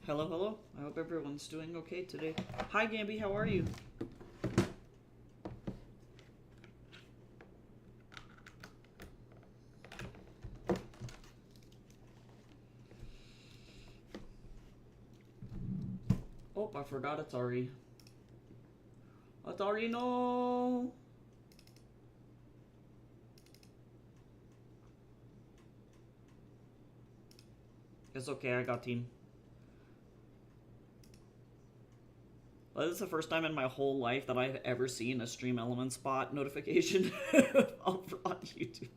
Hello, hello. I hope everyone's doing okay today. Hi, Gamby. How are you? Oh, I forgot Atari. Atari, no! It's okay, I got team. Well, this is the first time in my whole life that I've ever seen a Stream Elements bot notification on YouTube.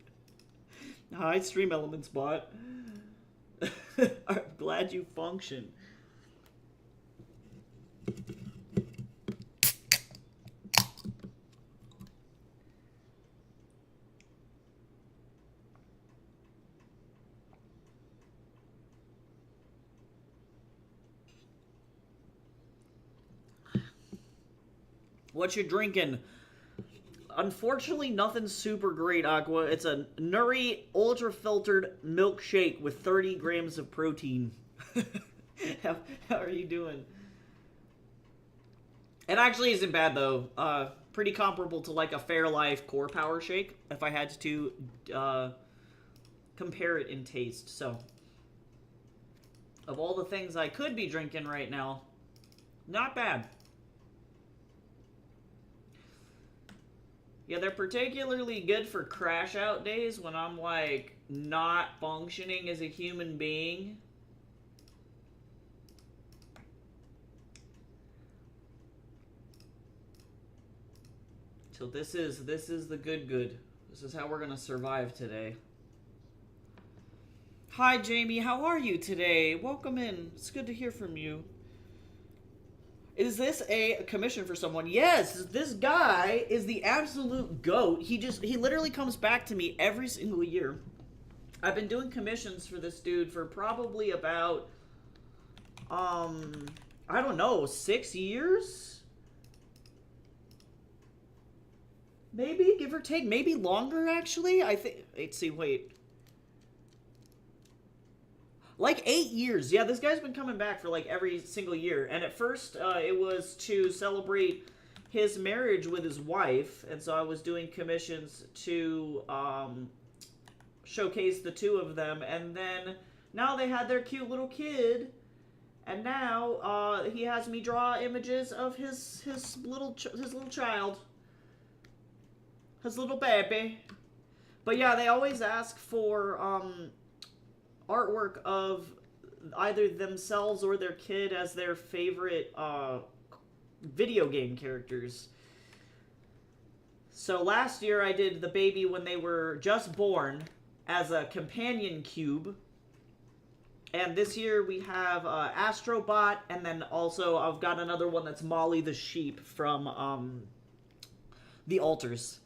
Hi, Stream Elements bot. I'm glad you function. What you drinking? Unfortunately, nothing super great, Aqua. It's a Nuri ultra filtered milkshake with 30 grams of protein. how are you doing? It actually isn't bad though. Pretty comparable to like a Fairlife Core Power Shake if I had to compare it in taste. So, of all the things I could be drinking right now, not bad. Yeah, they're particularly good for crash out days when I'm like not functioning as a human being. So this is the good. This is how we're gonna survive today. Hi Jamie, how are you today? Welcome in. It's good to hear from you. Is this a commission for someone? Yes, this guy is the absolute GOAT. He literally comes back to me every single year. I've been doing commissions for this dude for probably about I don't know, 6 years? Maybe, give or take, maybe longer actually. I think let's see, wait. Like 8 years. Yeah, this guy's been coming back for like every single year. And at first, it was to celebrate his marriage with his wife. And so I was doing commissions to showcase the two of them. And then now they had their cute little kid. And now he has me draw images of his little child. His little baby. But yeah, they always ask for artwork of either themselves or their kid as their favorite video game characters. So last year I did the baby when they were just born as a companion cube. And this year we have Astrobot, and then also I've got another one that's Molly the sheep from The Altars.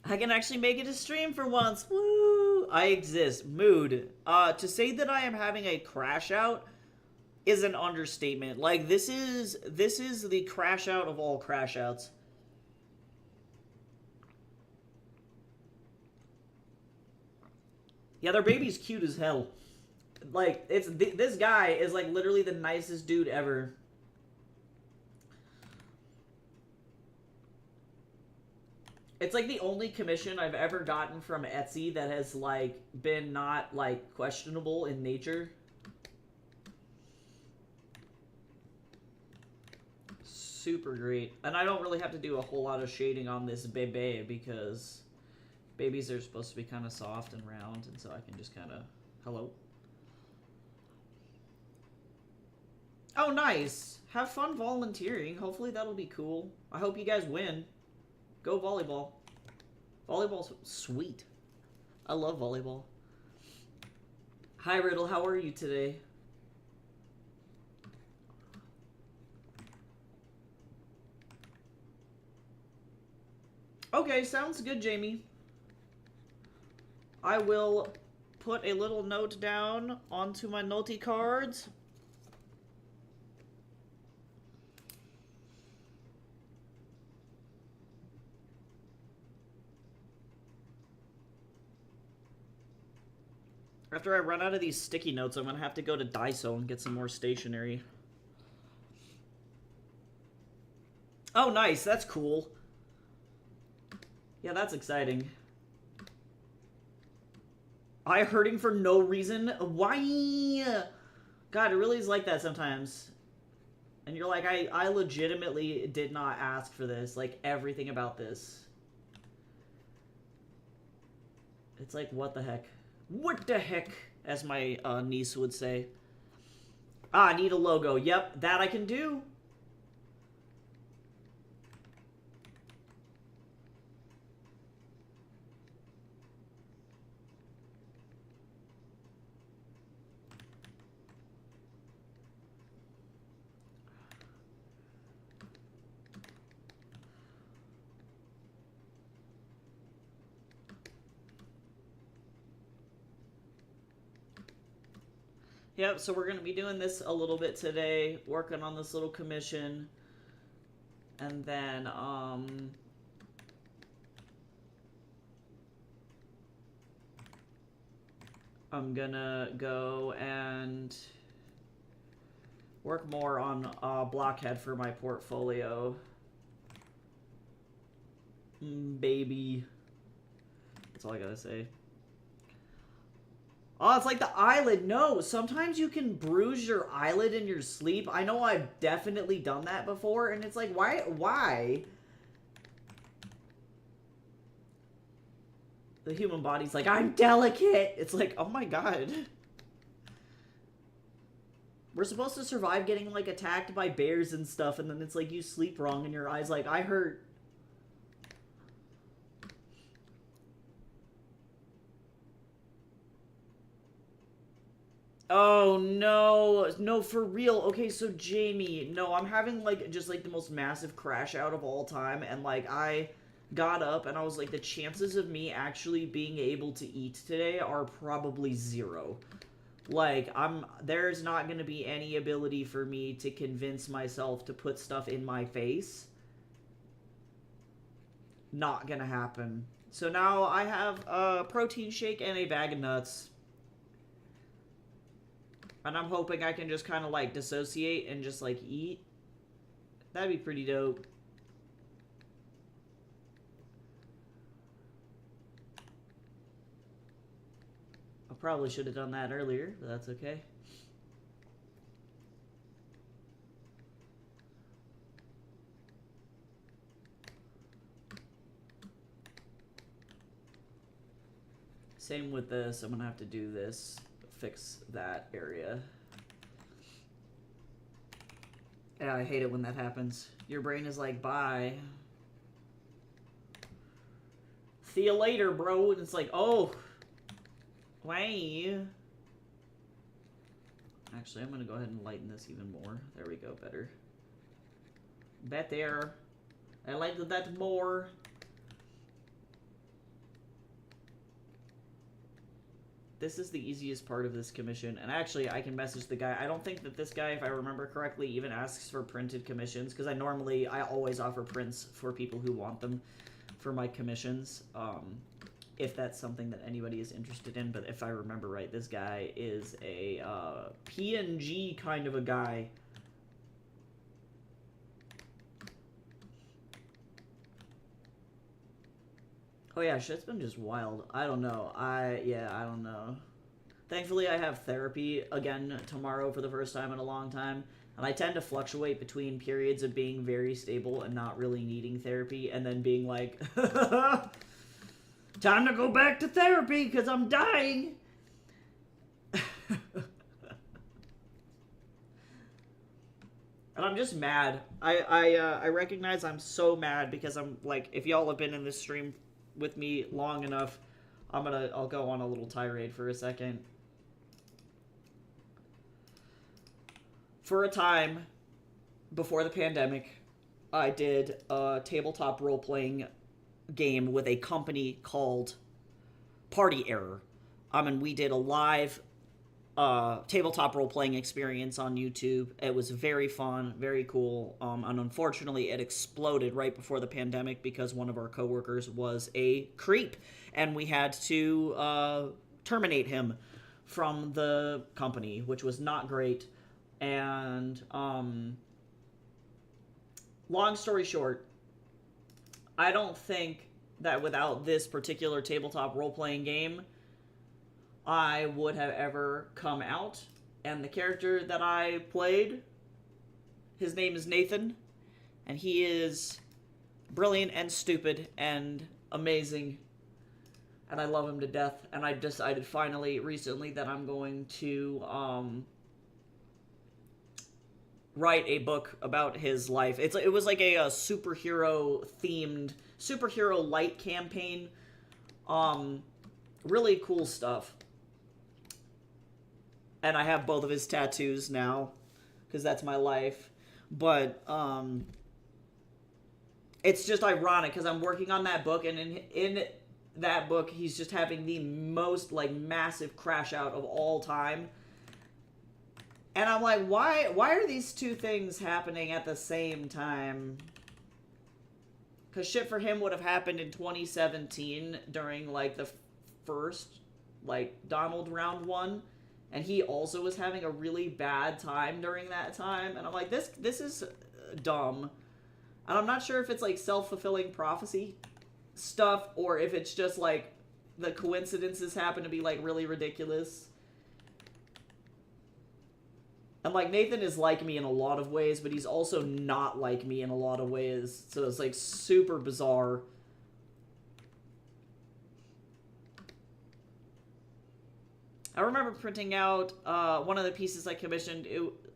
I can actually make it a stream for once. Woo! I exist. Mood. To say that I am having a crash out is an understatement. Like this is the crash out of all crash outs. Yeah, their baby's cute as hell. Like this guy is like literally the nicest dude ever. It's like the only commission I've ever gotten from Etsy that has like been not like questionable in nature. Super great. And I don't really have to do a whole lot of shading on this bebe because babies are supposed to be kind of soft and round, and so I can just kind of... Hello? Oh, nice. Have fun volunteering. Hopefully that'll be cool. I hope you guys win. Go volleyball. Volleyball's sweet. I love volleyball. Hi, Riddle. How are you today? Okay, sounds good, Jamie. I will put a little note down onto my noti cards. After I run out of these sticky notes, I'm gonna have to go to Daiso and get some more stationery. Oh, nice. That's cool. Yeah, that's exciting. Eye hurting for no reason? Why? God, it really is like that sometimes. And you're like, I legitimately did not ask for this. Like, everything about this. It's like, what the heck? What the heck? As my niece would say. Ah, I need a logo. Yep, that I can do. Yep, so we're going to be doing this a little bit today, working on this little commission. And then, I'm gonna go and work more on Blockhead for my portfolio. Baby. That's all I gotta say. Oh, it's like the eyelid. No, sometimes you can bruise your eyelid in your sleep. I know I've definitely done that before, and it's like, why? The human body's like, I'm delicate. It's like, oh my god. We're supposed to survive getting, like, attacked by bears and stuff, and then it's like you sleep wrong and your eyes like, I hurt. Oh, no. No, for real. Okay, so Jamie, no, I'm having, like, just, like, the most massive crash out of all time, and, like, I got up, and I was like, the chances of me actually being able to eat today are probably 0. Like, there's not gonna be any ability for me to convince myself to put stuff in my face. Not gonna happen. So now I have a protein shake and a bag of nuts. And I'm hoping I can just kind of, like, dissociate and just, like, eat. That'd be pretty dope. I probably should have done that earlier, but that's okay. Same with this. I'm gonna have to do this. Fix that area. Yeah, I hate it when that happens. Your brain is like, bye. See you later, bro. And it's like, oh. Why? Actually, I'm going to go ahead and lighten this even more. There we go, better. Better. I like that more. This is the easiest part of this commission. And actually, I can message the guy. I don't think that this guy, if I remember correctly, even asks for printed commissions. Because I always offer prints for people who want them for my commissions. If that's something that anybody is interested in. But if I remember right, this guy is a PNG kind of a guy. Oh yeah, shit's been just wild. I don't know. I don't know. Thankfully, I have therapy again tomorrow for the first time in a long time. And I tend to fluctuate between periods of being very stable and not really needing therapy, and then being like, time to go back to therapy because I'm dying. And I'm just mad. I recognize I'm so mad because I'm like, if y'all have been in this stream with me long enough, I'll go on a little tirade for a second. For a time, before the pandemic, I did a tabletop role-playing game with a company called Party Error. And we did a live tabletop role-playing experience on YouTube. It was very fun, very cool, and unfortunately it exploded right before the pandemic because one of our coworkers was a creep, and we had to terminate him from the company, which was not great. And long story short, I don't think that without this particular tabletop role-playing game, I would have ever come out. And the character that I played, his name is Nathan, and he is brilliant and stupid and amazing, and I love him to death. And I decided finally recently that I'm going to write a book about his life. It was like a superhero themed, superhero light campaign. Really cool stuff. And I have both of his tattoos now, because that's my life. But it's just ironic because I'm working on that book, and in that book he's just having the most like massive crash out of all time. And I'm like, why are these two things happening at the same time? Because shit for him would have happened in 2017 during like the first like Donald round 1, and he also was having a really bad time during that time. And I'm like, this is dumb. And I'm not sure if it's like self-fulfilling prophecy stuff or if it's just like the coincidences happen to be like really ridiculous. And like Nathan is like me in a lot of ways, but he's also not like me in a lot of ways. So it's like super bizarre. I remember printing out one of the pieces I commissioned.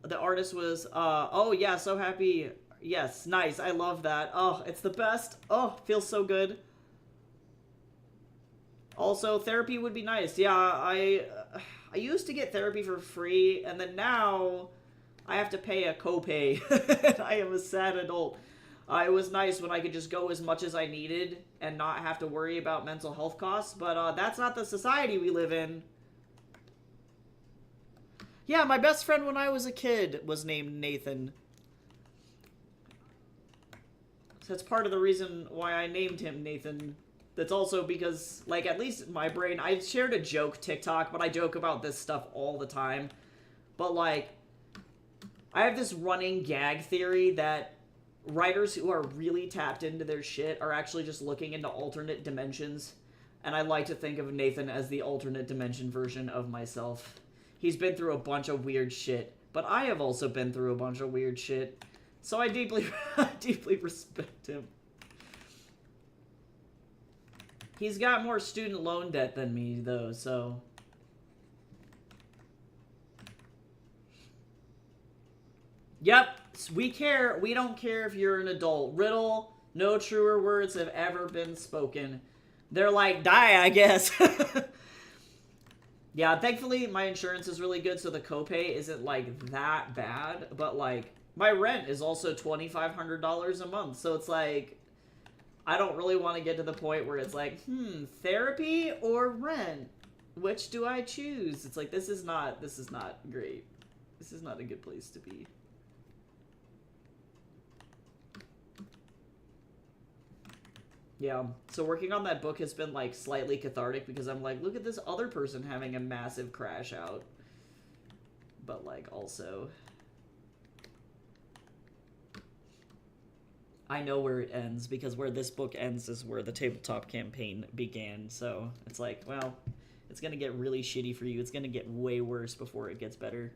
The artist was, oh yeah, so happy. Yes, nice. I love that. Oh, it's the best. Oh, feels so good. Also, therapy would be nice. Yeah, I used to get therapy for free, and then now I have to pay a copay. I am a sad adult. It was nice when I could just go as much as I needed and not have to worry about mental health costs, but that's not the society we live in. Yeah, my best friend when I was a kid was named Nathan. So that's part of the reason why I named him Nathan. That's also because, like, at least my brain... I shared a joke TikTok, but I joke about this stuff all the time. But, like, I have this running gag theory that writers who are really tapped into their shit are actually just looking into alternate dimensions. And I like to think of Nathan as the alternate dimension version of myself. He's been through a bunch of weird shit, but I have also been through a bunch of weird shit. So I deeply, deeply respect him. He's got more student loan debt than me, though, so... Yep, we care. We don't care if you're an adult. Riddle, no truer words have ever been spoken. They're like, die, I guess. Yeah, thankfully my insurance is really good, so the copay isn't, like, that bad. But, like, my rent is also $2,500 a month, so it's like... I don't really want to get to the point where it's like, therapy or rent? Which do I choose? It's like, this is not great. This is not a good place to be. Yeah, so working on that book has been, like, slightly cathartic because I'm like, look at this other person having a massive crash out. But, like, also... I know where it ends, because where this book ends is where the tabletop campaign began, so it's like, well, it's gonna get really shitty for you. It's gonna get way worse before it gets better.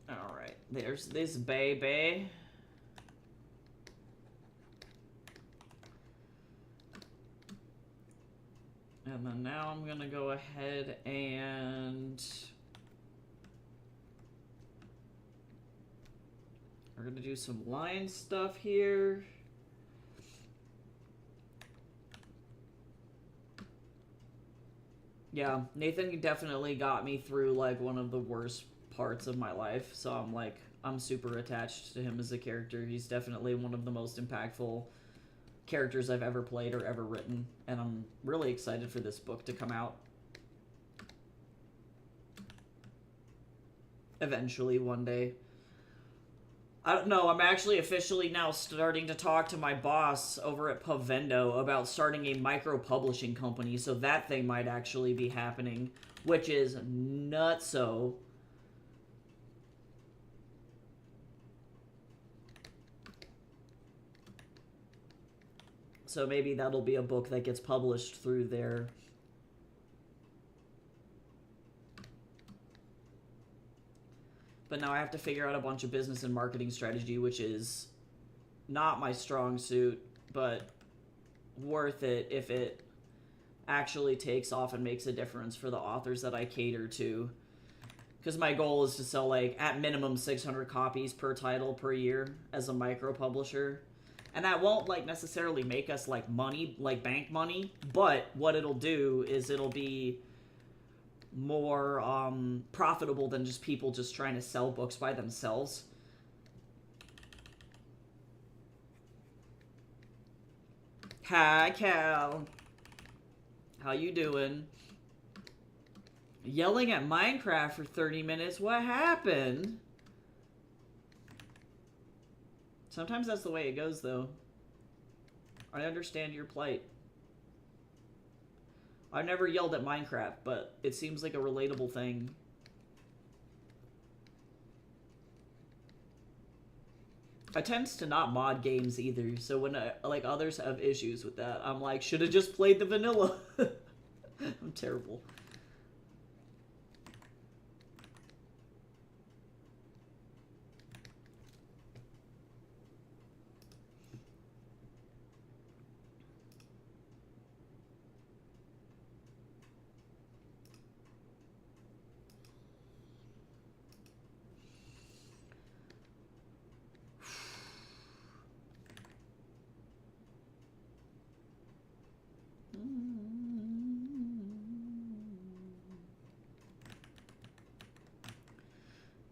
Alright, there's this baby. And then now I'm gonna go ahead and... we're gonna do some line stuff here. Yeah, Nathan definitely got me through, like, one of the worst parts of my life, so I'm like, I'm super attached to him as a character. He's definitely one of the most impactful characters I've ever played or ever written, and I'm really excited for this book to come out. Eventually, one day. I don't know, I'm actually officially now starting to talk to my boss over at Pavendo about starting a micro-publishing company, so that thing might actually be happening, which is nutso. So maybe that'll be a book that gets published through there. But now I have to figure out a bunch of business and marketing strategy, which is not my strong suit, but worth it if it actually takes off and makes a difference for the authors that I cater to. Because my goal is to sell, like, at minimum 600 copies per title per year as a micro-publisher. And that won't, like, necessarily make us, like, money, like, bank money. But what it'll do is it'll be more profitable than just people just trying to sell books by themselves. Hi, Cal. How you doing? Yelling at Minecraft for 30 minutes? What happened? Sometimes that's the way it goes, though. I understand your plight. I've never yelled at Minecraft, but it seems like a relatable thing. I tend to not mod games either, so when like others have issues with that, I'm like, should have just played the vanilla. I'm terrible.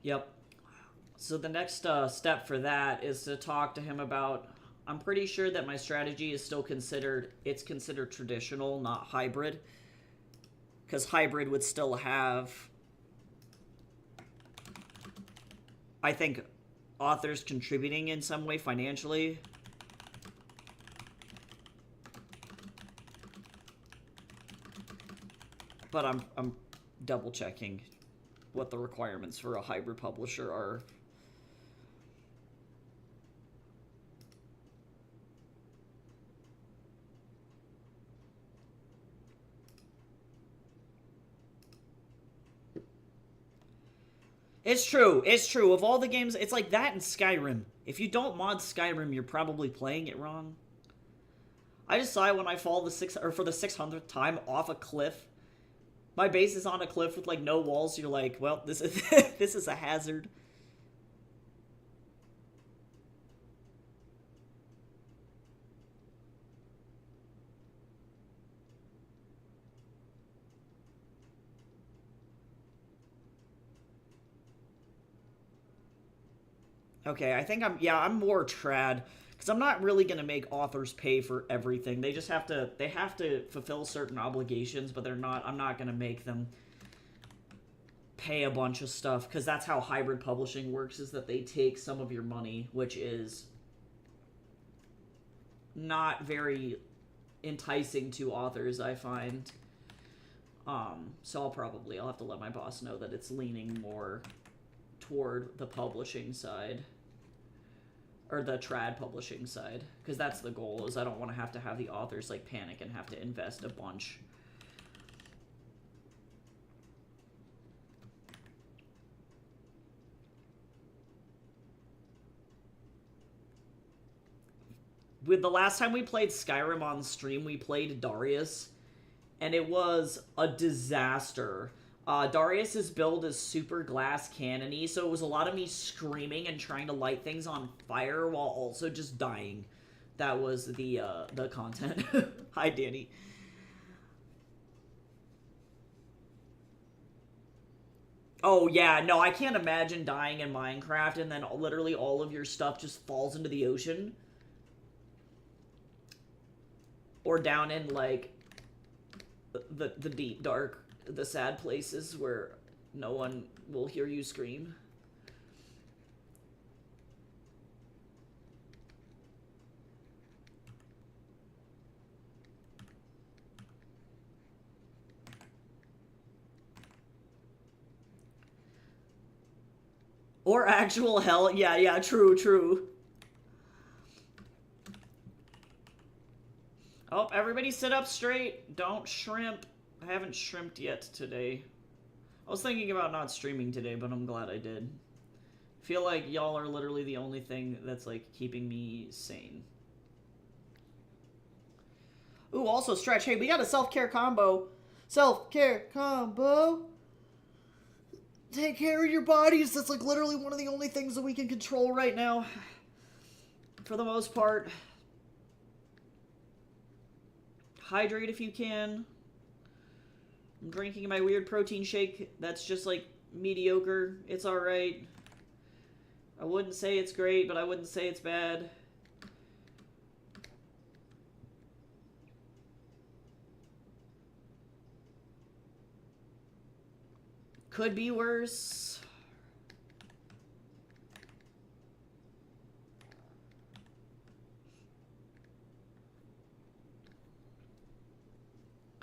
Yep. So the next step for that is to talk to him about, I'm pretty sure that my strategy is still considered traditional, not hybrid. Because hybrid would still have, I think, authors contributing in some way financially. But I'm double checking what the requirements for a hybrid publisher are. It's true. It's true. Of all the games, it's like that in Skyrim. If you don't mod Skyrim, you're probably playing it wrong. I just saw it when I fall for the 600th time off a cliff. My base is on a cliff with, like, no walls. You're like, well, this is this is a hazard. Okay, I think I'm more trad. Because I'm not really going to make authors pay for everything. They just have to fulfill certain obligations, but I'm not going to make them pay a bunch of stuff. Because that's how hybrid publishing works, is that they take some of your money, which is not very enticing to authors, I find. So I'll have to let my boss know that it's leaning more toward the publishing side. Or the trad publishing side. Because that's the goal, is I don't want to have the authors, like, panic and have to invest a bunch. With the last time we played Skyrim on stream, we played Darius. And it was a disaster. Darius's build is super glass cannon-y, so it was a lot of me screaming and trying to light things on fire while also just dying. That was the content. Hi, Danny. Oh, yeah, no, I can't imagine dying in Minecraft and then literally all of your stuff just falls into the ocean. Or down in, like, the deep, dark, the sad places where no one will hear you scream. Or actual hell. Yeah, true. Oh, everybody sit up straight. Don't shrimp. I haven't shrimped yet today. I was thinking about not streaming today, but I'm glad I did. I feel like y'all are literally the only thing that's, like, keeping me sane. Ooh, also stretch. Hey, we got a self-care combo. Self-care combo. Take care of your bodies. That's, like, literally one of the only things that we can control right now. For the most part. Hydrate if you can. I'm drinking my weird protein shake that's just, like, mediocre. It's alright. I wouldn't say it's great, but I wouldn't say it's bad. Could be worse.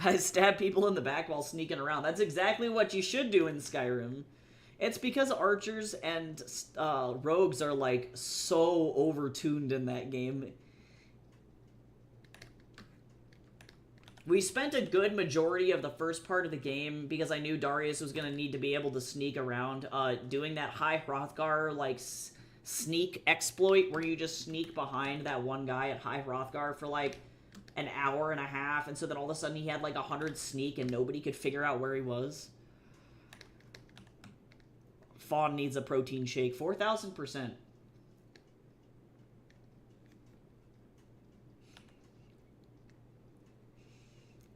I stab people in the back while sneaking around. That's exactly what you should do in Skyrim. It's because archers and rogues are, like, so overtuned in that game. We spent a good majority of the first part of the game, because I knew Darius was going to need to be able to sneak around, doing that High Hrothgar, like, sneak exploit, where you just sneak behind that one guy at High Hrothgar for, like, an hour and a half, and so then all of a sudden he had, like, 100 sneak, and nobody could figure out where he was. Fawn needs a protein shake. 4,000%.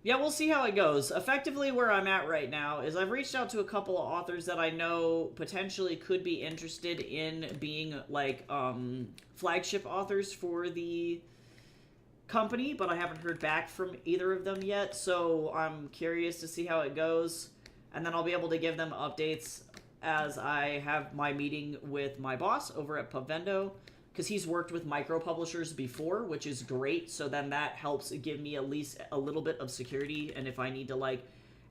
Yeah, we'll see how it goes. Effectively, where I'm at right now is I've reached out to a couple of authors that I know potentially could be interested in being, like, flagship authors for the company, but I haven't heard back from either of them yet, so I'm curious to see how it goes, and then I'll be able to give them updates as I have my meeting with my boss over at Pubvendo, because he's worked with micro publishers before, which is great, so then that helps give me at least a little bit of security, and if I need to, like,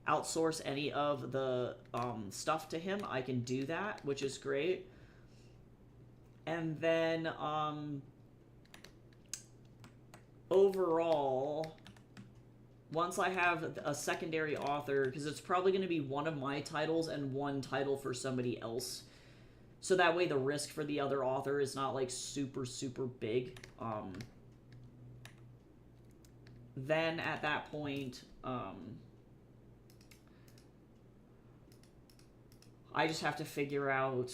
outsource any of the stuff to him, I can do that, which is great. And then, overall, once I have a secondary author, because it's probably going to be one of my titles and one title for somebody else, so that way the risk for the other author is not, like, super big. Then at that point, I just have to figure out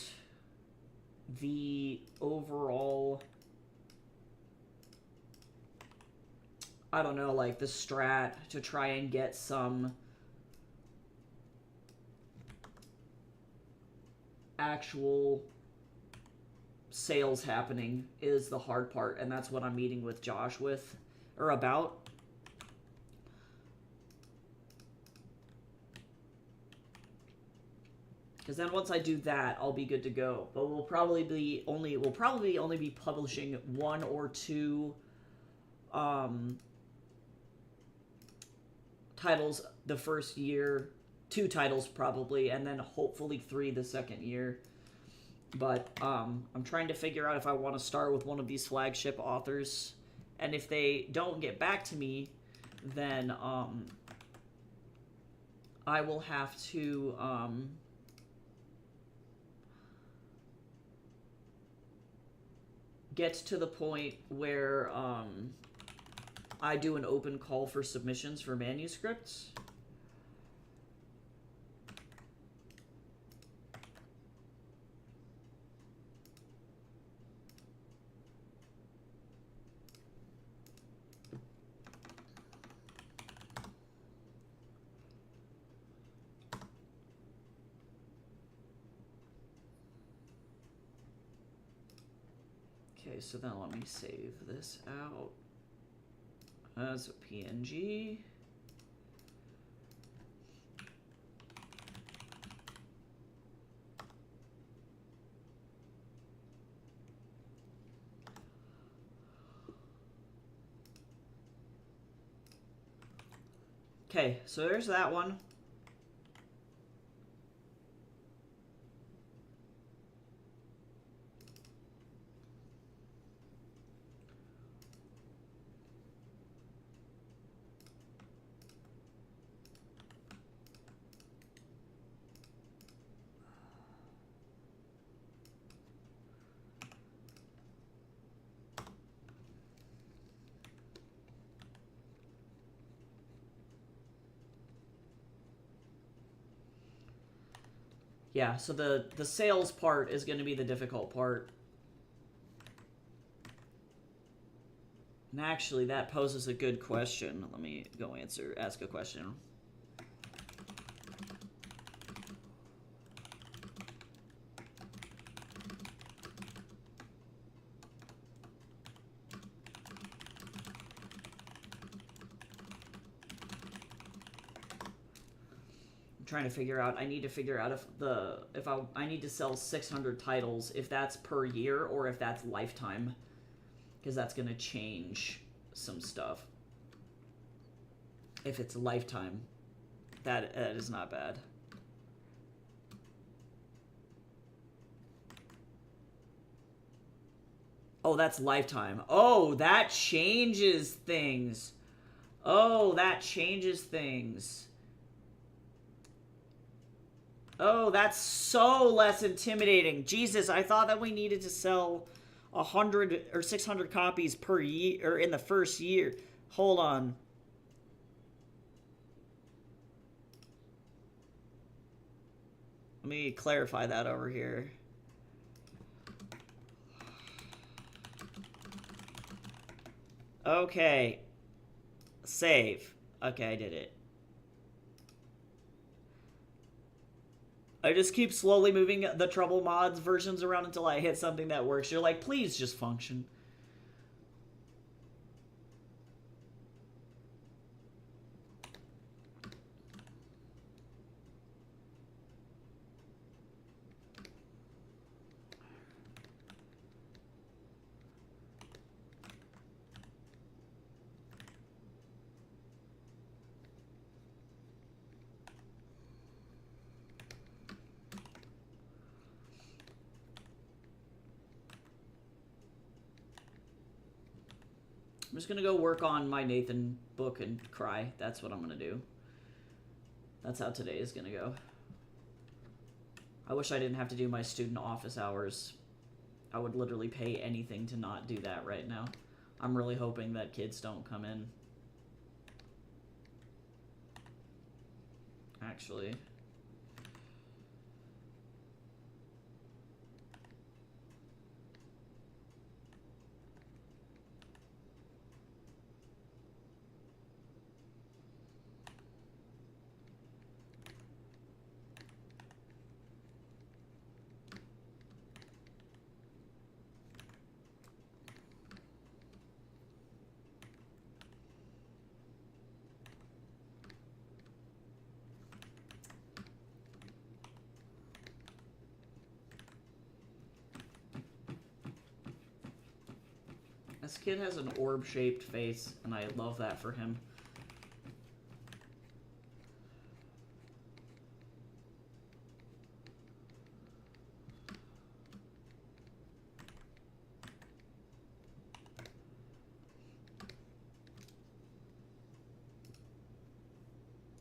the overall, I don't know, like, the strat to try and get some actual sales happening is the hard part, and that's what I'm meeting with Josh with, or about. Because then once I do that, I'll be good to go. But we'll probably only be publishing one or two titles the first year, 2 titles probably, and then hopefully 3 the second year. But I'm trying to figure out if I want to start with one of these flagship authors, and if they don't get back to me, then I will have to get to the point where I do an open call for submissions for manuscripts. Okay, so then let me save this out. So PNG. Okay, so there's that one. Yeah, so the sales part is going to be the difficult part. And actually, that poses a good question. Let me go ask a question. Trying to figure out. I need to figure out if I need to sell 600 titles, if that's per year or if that's lifetime, because that's gonna change some stuff. If it's lifetime, that is not bad. Oh, that's lifetime. Oh, that changes things. Oh, that changes things. Oh, that's so less intimidating. Jesus, I thought that we needed to sell 100 or 600 copies per year, or in the first year. Hold on. Let me clarify that over here. Okay. Save. Okay, I did it. I just keep slowly moving the Trouble Mods versions around until I hit something that works. You're like, please just function. I'm just gonna go work on my Nathan book and cry. That's what I'm gonna do. That's how today is gonna go. I wish I didn't have to do my student office hours. I would literally pay anything to not do that right now. I'm really hoping that kids don't come in. Actually. This kid has an orb-shaped face, and I love that for him.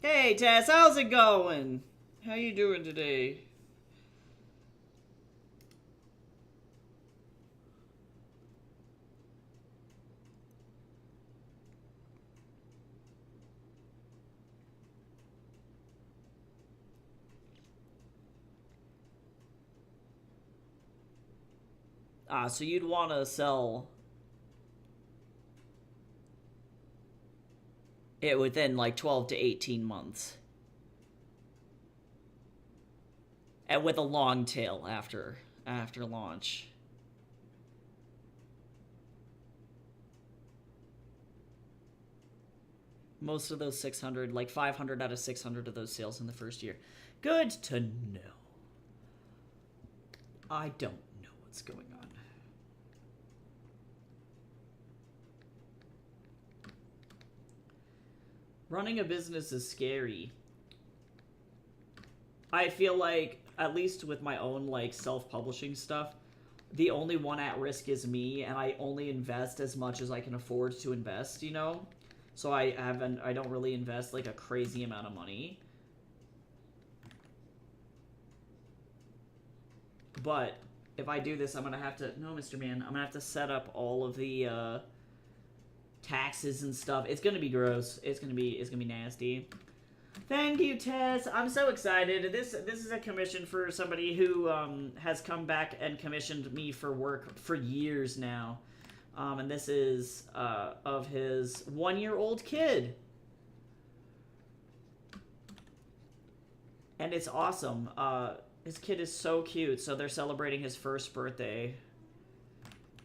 Hey, Tess, how's it going? How you doing today? So you'd want to sell it within like 12 to 18 months. And with a long tail after launch. Most of those 600, like 500 out of 600 of those sales in the first year. Good to know. I don't know what's going on. Running a business is scary. I feel like, at least with my own like self-publishing stuff, the only one at risk is me, and I only invest as much as I can afford to invest, you know? So I don't really invest like a crazy amount of money. But if I do this, I'm gonna have to, no, Mr. Man, I'm gonna have to set up all of the taxes and stuff. It's gonna be gross. It's gonna be nasty. Thank you, Tess. I'm so excited. This is a commission for somebody who has come back and commissioned me for work for years now. And this is of his 1-year-old kid. And it's awesome. His kid is so cute. So they're celebrating his first birthday.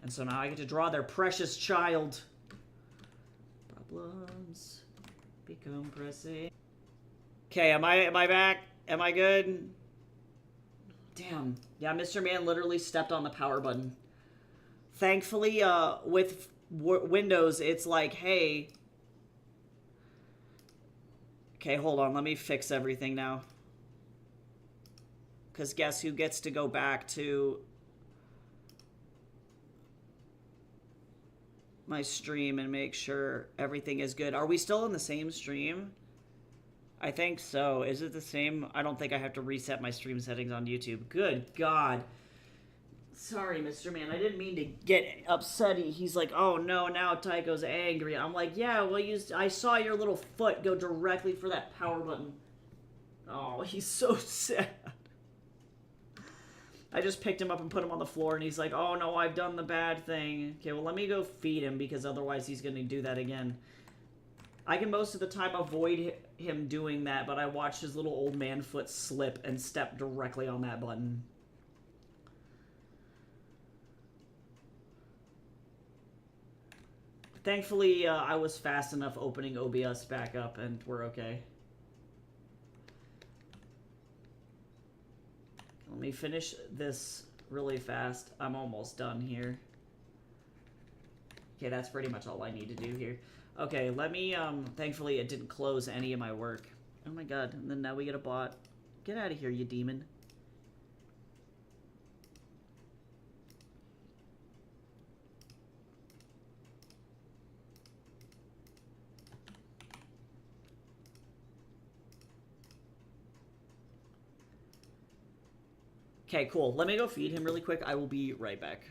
And so now I get to draw their precious child. Problems become pressing. Okay, am I back? Am I good? Damn. Yeah, Mr. Man literally stepped on the power button. Thankfully, with Windows, it's like, hey. Okay, hold on. Let me fix everything now. Because guess who gets to go back to my stream and make sure everything is good. Are we still in the same stream? I think so. Is it the same? I don't think I have to reset my stream settings on YouTube. Good God. Sorry, Mr. Man. I didn't mean to get upset. He's like, oh no, now Tycho's angry. I'm like, yeah, well, I saw your little foot go directly for that power button. Oh, he's so sad. I just picked him up and put him on the floor, and he's like, oh no, I've done the bad thing. Okay, well, let me go feed him, because otherwise he's going to do that again. I can most of the time avoid him doing that, but I watched his little old man foot slip and step directly on that button. Thankfully, I was fast enough opening OBS back up, and we're okay. Let me finish this really fast. I'm almost done here. Okay, that's pretty much all I need to do here. Okay, let me, thankfully it didn't close any of my work. Oh my god, and then now we get a bot. Get out of here, you demon. Okay, cool. Let me go feed him really quick. I will be right back.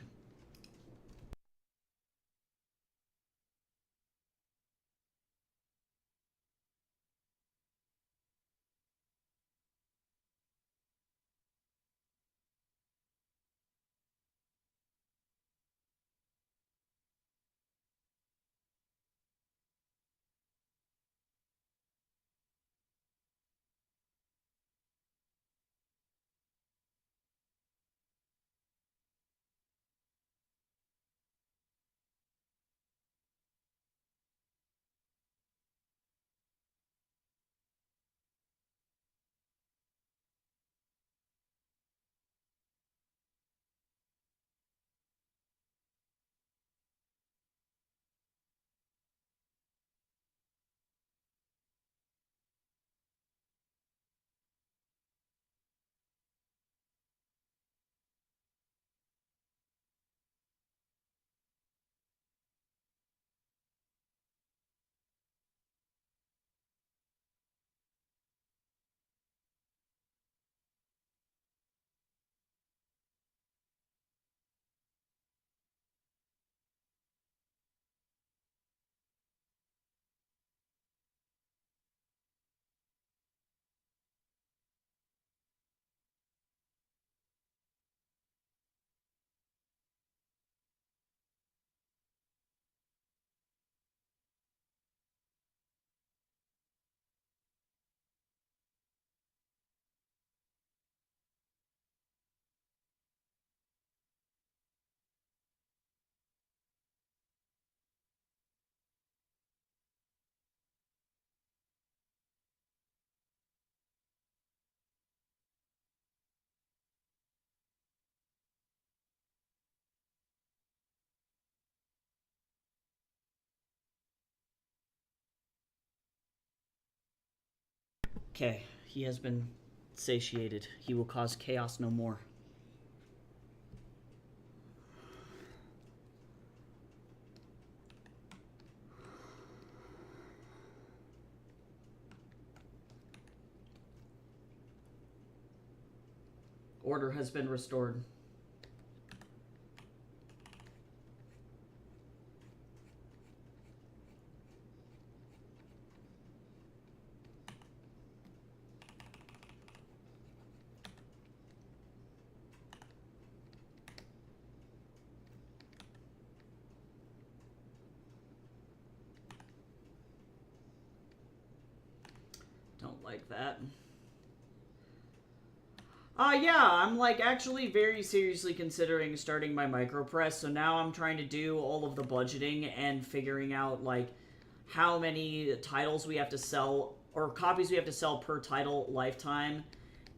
Okay, he has been satiated. He will cause chaos no more. Order has been restored. Don't like that. Yeah, I'm like actually very seriously considering starting my micropress. So now I'm trying to do all of the budgeting and figuring out like how many titles we have to sell or copies we have to sell per title lifetime,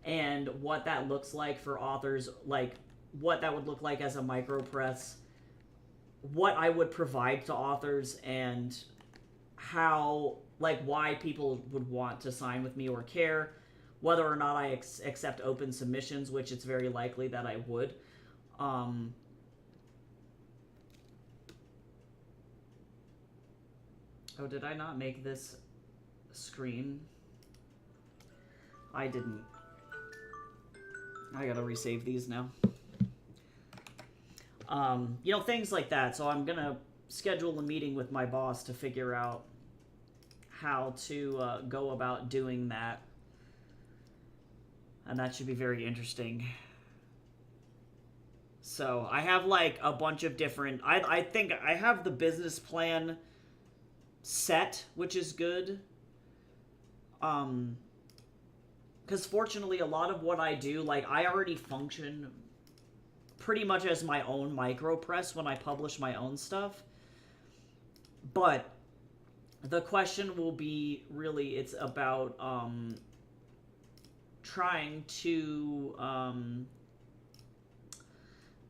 and what that looks like for authors, like what that would look like as a micropress, what I would provide to authors, and how, like, why people would want to sign with me or care, whether or not I accept open submissions, which it's very likely that I would. Oh, did I not make this screen? I didn't. I gotta resave these now. You know, things like that. So I'm gonna schedule a meeting with my boss to figure out how to go about doing that. And that should be very interesting. So I have like a bunch of different... I think I have the business plan set, which is good. Because fortunately, a lot of what I do, like, I already function pretty much as my own micropress when I publish my own stuff. But the question will be, really, it's about trying to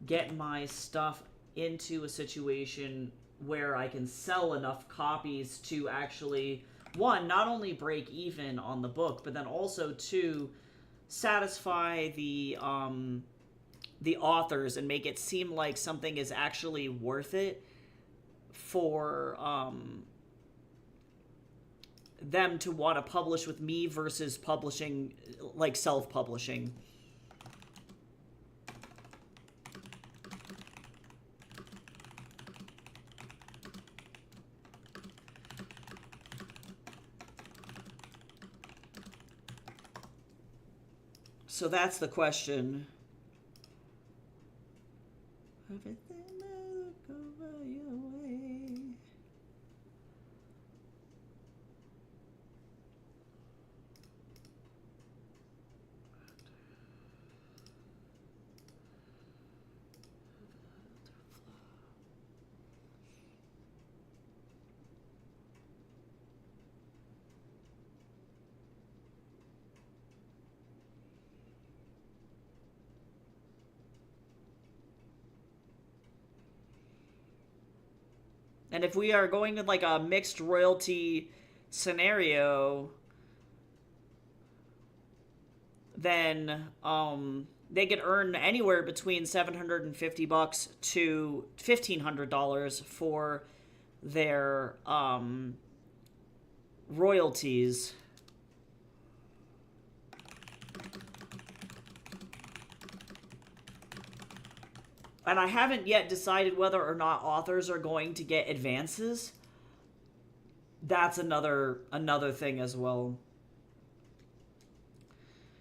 get my stuff into a situation where I can sell enough copies to actually, one, not only break even on the book, but then also, two, satisfy the authors and make it seem like something is actually worth it for them to want to publish with me versus publishing, like, self-publishing. So that's the question. Everything may look over your way. And if we are going with like a mixed royalty scenario, then they could earn anywhere between $750 to $1,500 for their royalties. And I haven't yet decided whether or not authors are going to get advances. That's another thing as well.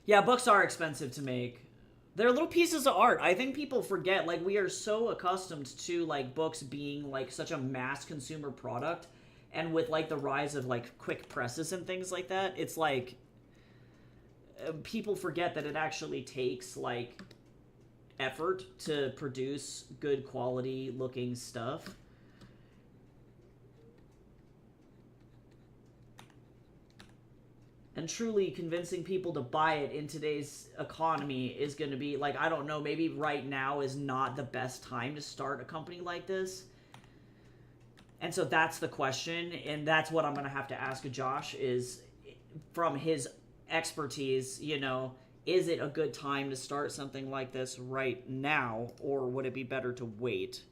Yeah, books are expensive to make. They're little pieces of art. I think people forget, like, we are so accustomed to, like, books being, like, such a mass consumer product. And with, like, the rise of, like, quick presses and things like that, it's like, people forget that it actually takes, like, effort to produce good quality looking stuff. And truly convincing people to buy it in today's economy is going to be, like, I don't know, maybe right now is not the best time to start a company like this. And so that's the question, and that's what I'm going to have to ask Josh, is from his expertise, you know, is it a good time to start something like this right now, or would it be better to wait?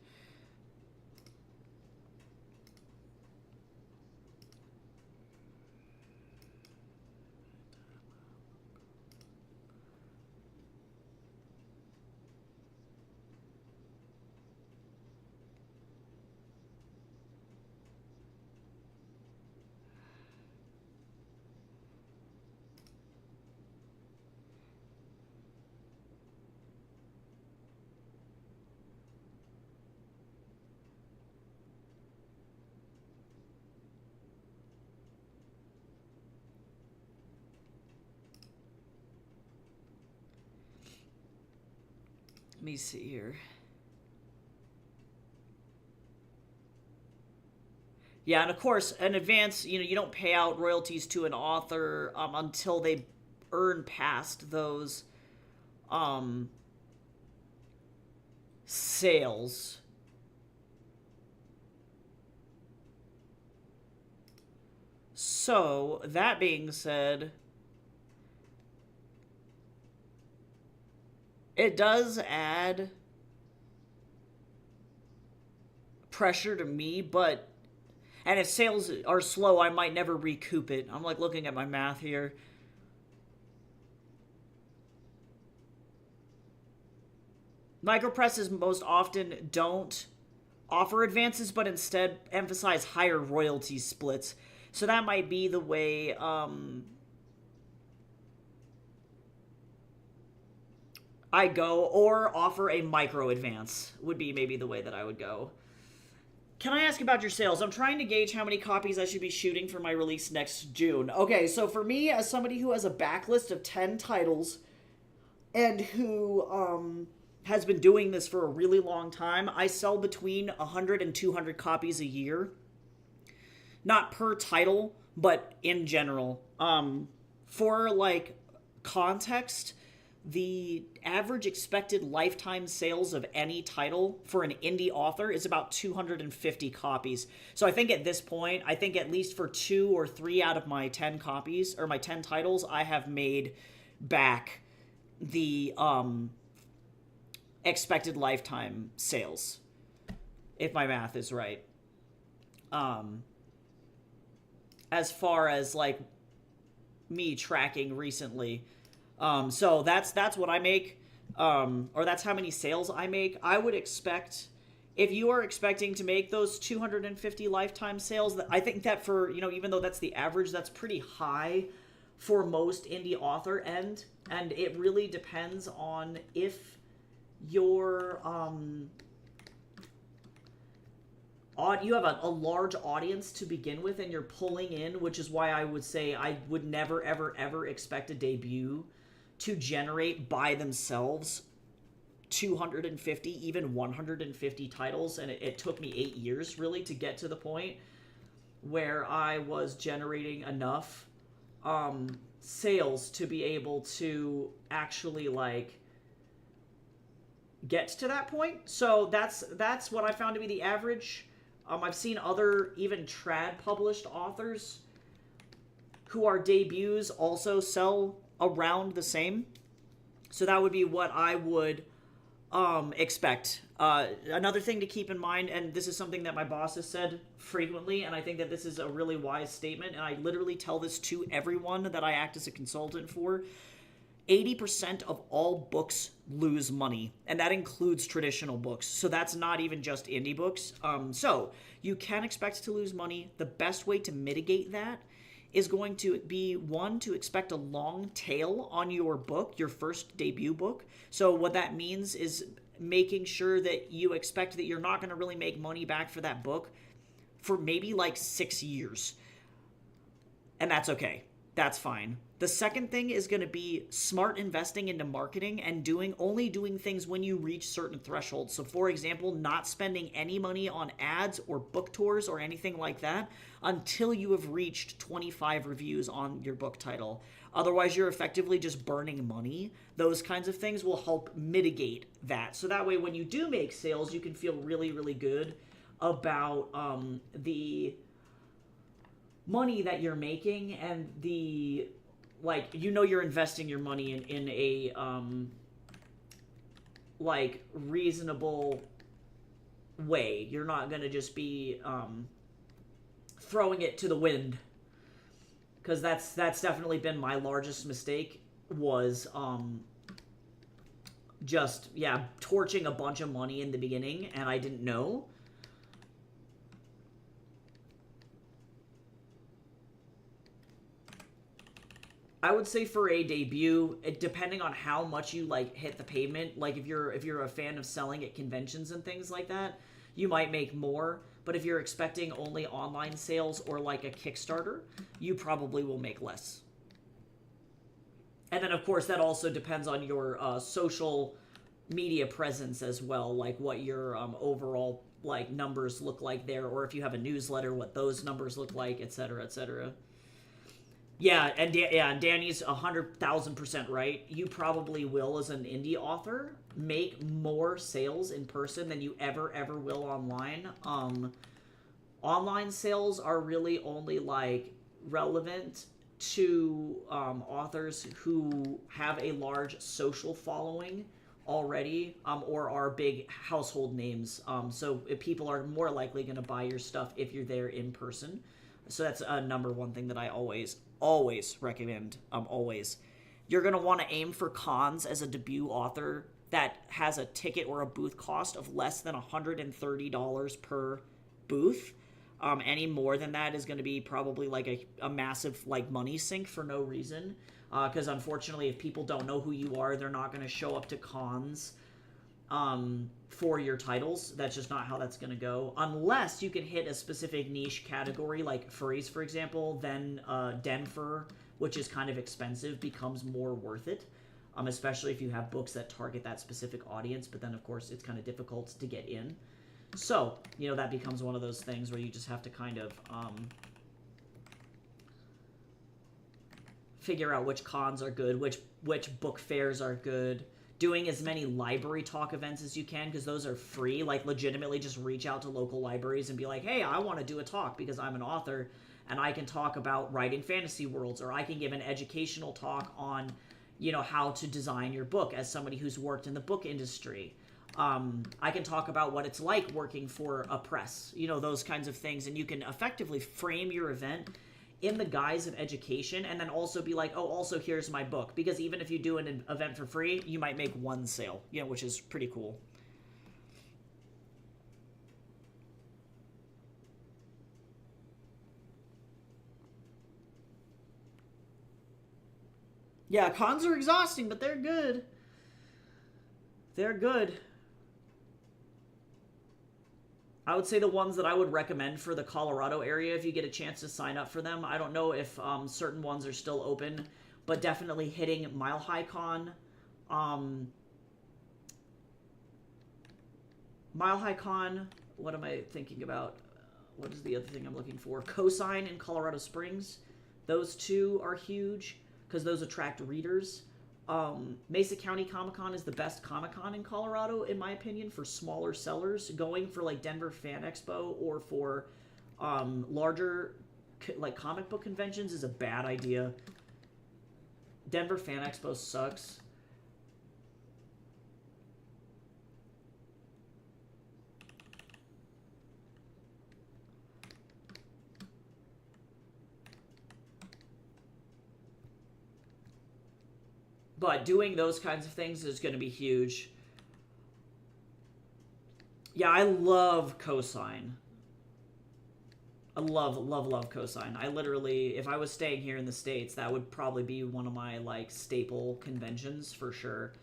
Let me see here. Yeah, and of course, in advance, you know, you don't pay out royalties to an author until they earn past those um, sales. So, that being said, it does add pressure to me, but and if sales are slow, I might never recoup it. I'm like looking at my math here. Micropresses most often don't offer advances, but instead emphasize higher royalty splits. So that might be the way I go, or offer a micro advance would be maybe the way that I would go. Can I ask about your sales? I'm trying to gauge how many copies I should be shooting for my release next June. Okay, so for me, as somebody who has a backlist of 10 titles and who has been doing this for a really long time, I sell between 100 and 200 copies a year. Not per title, but in general. For like context, the average expected lifetime sales of any title for an indie author is about 250 copies. So I think at this point, I think at least for 2 or 3 out of my 10 copies, or my 10 titles, I have made back the expected lifetime sales, if my math is right. As far as like me tracking recently. So that's what I make, or that's how many sales I make. I would expect, if you are expecting to make those 250 lifetime sales, I think that for, you know, even though that's the average, that's pretty high for most indie author and it really depends on if your you have a large audience to begin with and you're pulling in, which is why I would say I would never ever ever expect a debut to generate by themselves 250, even 150 titles, and it took me 8 years really to get to the point where I was generating enough sales to be able to actually like get to that point. So that's what I found to be the average. I've seen other even trad published authors who are debuts also sell around the same. So that would be what I would expect. Another thing to keep in mind, and this is something that my boss has said frequently, and I think that this is a really wise statement, and I literally tell this to everyone that I act as a consultant for. 80% of all books lose money, and that includes traditional books. So that's not even just indie books. So you can expect to lose money. The best way to mitigate that is going to be, one, to expect a long tail on your book, your first debut book. So what that means is making sure that you expect that you're not going to really make money back for that book for maybe like 6 years. And that's okay. That's fine. The second thing is going to be smart investing into marketing and only doing things when you reach certain thresholds. So for example, not spending any money on ads or book tours or anything like that until you have reached 25 reviews on your book title. Otherwise, you're effectively just burning money. Those kinds of things will help mitigate that. So that way, when you do make sales, you can feel really, really good about the money that you're making and the like, you know, you're investing your money in a like, reasonable way. You're not gonna just be throwing it to the wind, because that's definitely been my largest mistake, was just, yeah, torching a bunch of money in the beginning, and I didn't know. I would say for a debut, depending on how much you like hit the pavement, like if you're a fan of selling at conventions and things like that, you might make more. But if you're expecting only online sales or like a Kickstarter, you probably will make less. And then, of course, that also depends on your social media presence as well, like what your overall like numbers look like there, or if you have a newsletter, what those numbers look like, etc., etc. Yeah, and Danny's 100,000% right. You probably will, as an indie author, make more sales in person than you ever will online. Online sales are really only like relevant to authors who have a large social following already, or are big household names. So if people are more likely going to buy your stuff if you're there in person. So that's a number one thing that I always recommend. Always. You're going to want to aim for cons as a debut author that has a ticket or a booth cost of less than $130 per booth. Any more than that is going to be probably like a massive like money sink for no reason. Because unfortunately, if people don't know who you are, they're not going to show up to cons for your titles. That's just not how that's going to go. Unless you can hit a specific niche category, like furries, for example, then Denver, which is kind of expensive, becomes more worth it. Especially if you have books that target that specific audience. But then, of course, it's kind of difficult to get in. So, you know, that becomes one of those things where you just have to kind of figure out which cons are good, which book fairs are good, doing as many library talk events as you can, because those are free. Like, legitimately just reach out to local libraries and be like, hey, I want to do a talk because I'm an author, and I can talk about writing fantasy worlds, or I can give an educational talk on, you know, how to design your book as somebody who's worked in the book industry. I can talk about what it's like working for a press, you know, those kinds of things. And you can effectively frame your event in the guise of education, and then also be like, oh, also here's my book. Because even if you do an event for free, you might make one sale, you know, which is pretty cool. Yeah, cons are exhausting, but they're good. They're good. I would say the ones that I would recommend for the Colorado area, if you get a chance to sign up for them. I don't know if certain ones are still open, but definitely hitting Mile High Con. Mile High Con, what am I thinking about? What is the other thing I'm looking for? Cosine in Colorado Springs. Those two are huge because those attract readers. Mesa County Comic-Con is the best Comic-Con in Colorado, in my opinion, for smaller sellers. Going for like Denver Fan Expo or for larger like comic book conventions is a bad idea. Denver Fan Expo sucks. But doing those kinds of things is going to be huge. Yeah, I love Cosine. I love Cosine. I literally, if I was staying here in the States, that would probably be one of my, like, staple conventions for sure.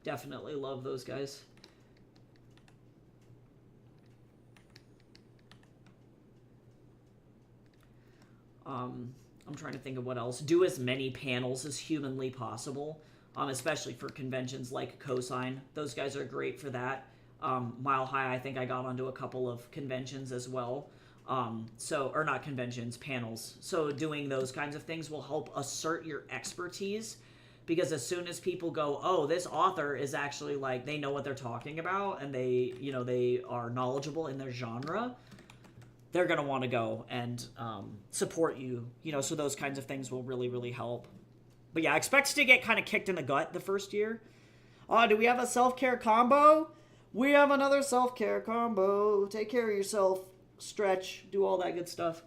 Definitely love those guys. I'm trying to think of what else. Do as many panels as humanly possible, especially for conventions like Cosine. Those guys are great for that. Mile High, I think I got onto a couple of conventions as well. Or not conventions, panels. So doing those kinds of things will help assert your expertise, because as soon as people go, oh, this author is actually like, they know what they're talking about, and they, you know, they are knowledgeable in their genre, they're going to want to go and support you, you know, so those kinds of things will really, really help. But yeah, expect to get kind of kicked in the gut the first year. Oh, do we have a self-care combo? We have another self-care combo. Take care of yourself, stretch, do all that good stuff.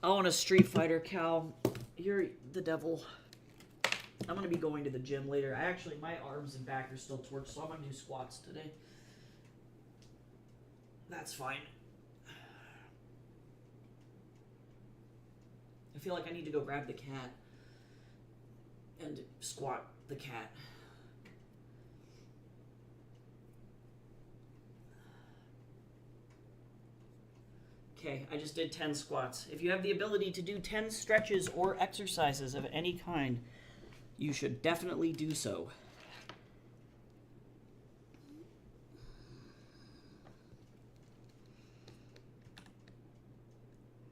Oh, and a Street Fighter, Cal. You're the devil. I'm going to be going to the gym later. My arms and back are still torched, so I'm going to do squats today. That's fine. I feel like I need to go grab the cat and squat the cat. Okay, I just did 10 squats. If you have the ability to do 10 stretches or exercises of any kind, you should definitely do so.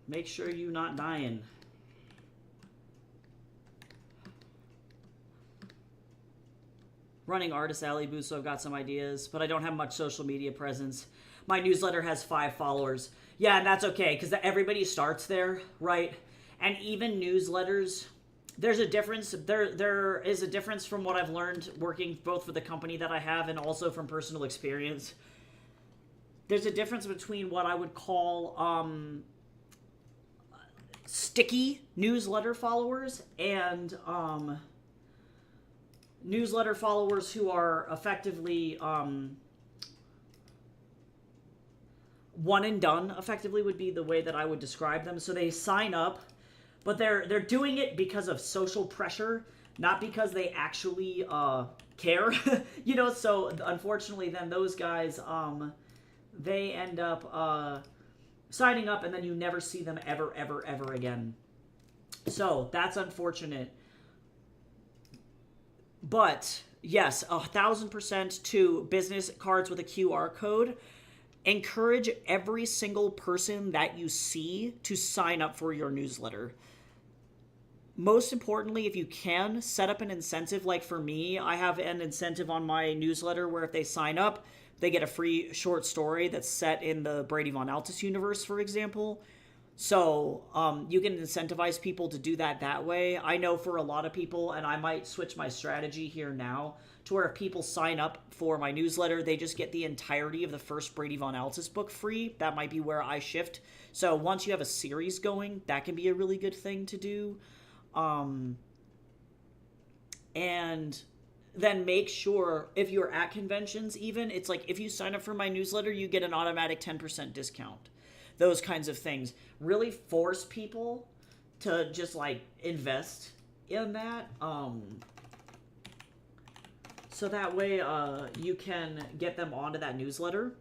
Make sure you're not dying. Running Artist Alley booth, so I've got some ideas, but I don't have much social media presence. My newsletter has 5 followers. Yeah, and that's okay, because everybody starts there, right? And even newsletters, there's a difference. There is a difference from what I've learned working both for the company that I have and also from personal experience. There's a difference between what I would call sticky newsletter followers and newsletter followers who are effectively one and done, effectively would be the way that I would describe them. So they sign up, but they're doing it because of social pressure, not because they actually care. You know, so unfortunately then those guys, they end up signing up and then you never see them ever, ever, ever again. So that's unfortunate. But yes, 1,000% to business cards with a QR code. Encourage every single person that you see to sign up for your newsletter. Most importantly, if you can, set up an incentive. Like for me, I have an incentive on my newsletter where if they sign up, they get a free short story that's set in the Brady Von Altus universe, for example. So you can incentivize people to do that way. I know for a lot of people, and I might switch my strategy here now, to where if people sign up for my newsletter, they just get the entirety of the first Brady Von Altus book free. That might be where I shift. So once you have a series going, that can be a really good thing to do. And then make sure, if you're at conventions even, it's like if you sign up for my newsletter, you get an automatic 10% discount. Those kinds of things. Really force people to just like invest in that. So that way you can get them onto that newsletter.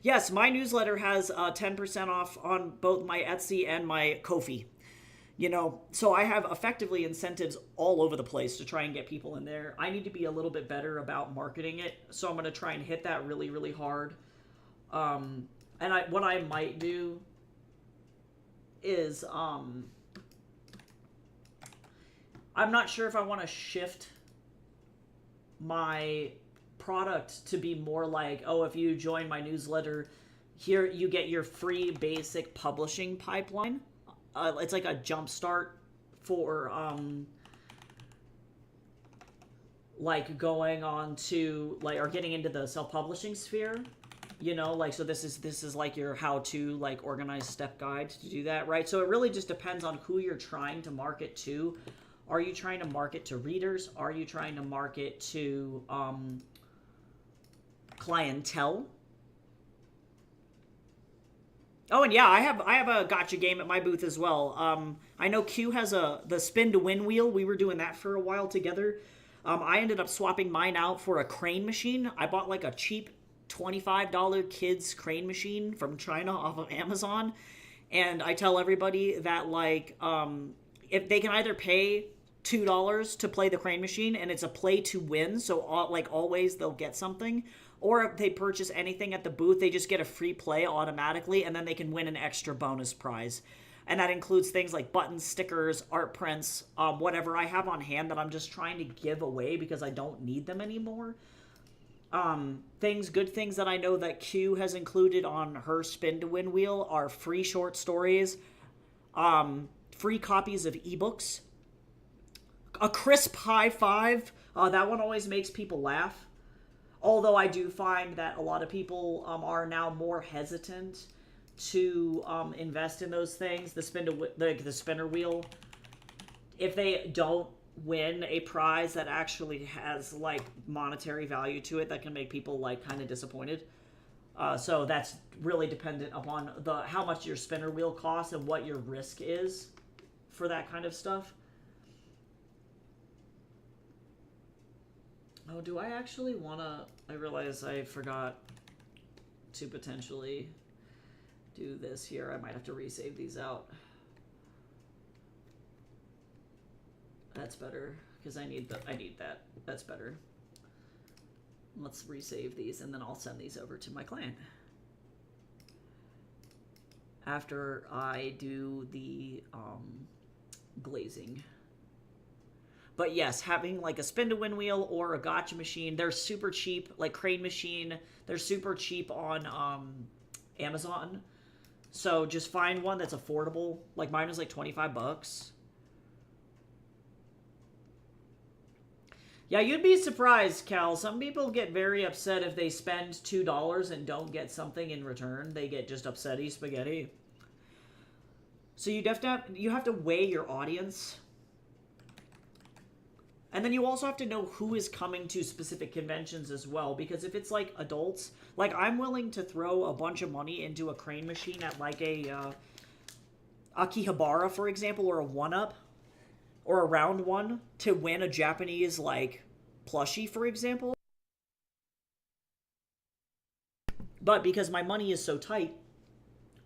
Yes, my newsletter has 10% off on both my Etsy and my Ko-fi. You know, so I have effectively incentives all over the place to try and get people in there. I need to be a little bit better about marketing it, so I'm going to try and hit that really, really hard. And what I might do is, I'm not sure if I want to shift my product to be more like, oh, if you join my newsletter, here you get your free basic publishing pipeline. It's like a jump start for like going on to like, or getting into the self-publishing sphere, you know, like, so this is like your how-to like organized step guide to do that, right? So it really just depends on who you're trying to market to. Are you trying to market to readers? Are you trying to market to clientele? Oh, and yeah, I have a gotcha game at my booth as well. I know Q has the spin to win wheel. We were doing that for a while together. I ended up swapping mine out for a crane machine. I bought like a cheap $25 kids crane machine from China off of Amazon. And I tell everybody that like if they can either pay $2 to play the crane machine and it's a play to win, so like always they'll get something, Or if they purchase anything at the booth, they just get a free play automatically, and then they can win an extra bonus prize. And that includes things like buttons, stickers, art prints, whatever I have on hand that I'm just trying to give away because I don't need them anymore. Good things that I know that Q has included on her spin to win wheel are free short stories, free copies of ebooks, a crisp high five. That one always makes people laugh. Although I do find that a lot of people are now more hesitant to invest in those things. The spinner wheel, if they don't win a prize that actually has like monetary value to it, that can make people like kind of disappointed. So that's really dependent upon how much your spinner wheel costs and what your risk is for that kind of stuff. Oh, do I actually want to... I realize I forgot to potentially do this here. I might have to resave these out. That's better, because I need that. That's better. Let's resave these, and then I'll send these over to my client. After I do the glazing. But yes, having like a spin to win wheel or a gotcha machine, they're super cheap. Like Crane Machine, they're super cheap on Amazon. So just find one that's affordable. Like mine was like 25 bucks. Yeah, you'd be surprised, Cal. Some people get very upset if they spend $2 and don't get something in return. They get just upsetty spaghetti. So you have to weigh your audience. And then you also have to know who is coming to specific conventions as well, because if it's like adults, like I'm willing to throw a bunch of money into a Crane Machine at like a Akihabara, for example, or a 1-Up, or a round one to win a Japanese like plushie, for example. But because my money is so tight,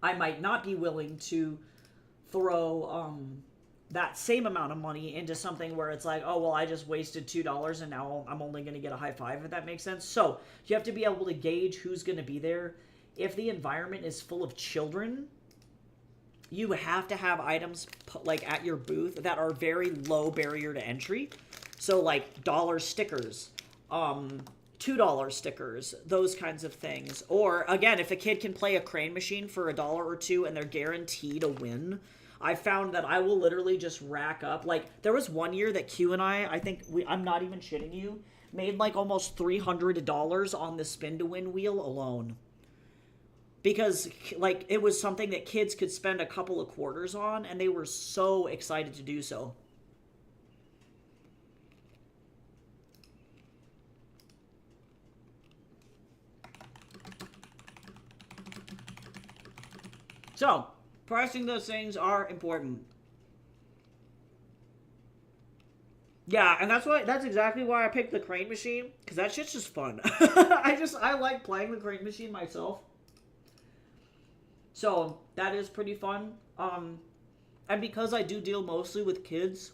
I might not be willing to throw that same amount of money into something where it's like, oh, well, I just wasted $2 and now I'm only going to get a high five, if that makes sense. So you have to be able to gauge who's going to be there. If the environment is full of children, you have to have items like at your booth that are very low barrier to entry. So like dollar stickers, $2 stickers, those kinds of things. Or again, if a kid can play a Crane Machine for $1 or $2 and they're guaranteed a win, I found that I will literally just rack up. Like, there was one year that Q and I think I'm not even shitting you, made like almost $300 on the spin to win wheel alone. Because, like, it was something that kids could spend a couple of quarters on, and they were so excited to do so. So, pricing those things are important. Yeah, and that's exactly why I picked the Crane Machine, because that shit's just fun. I like playing the Crane Machine myself. So, that is pretty fun. And because I do deal mostly with kids,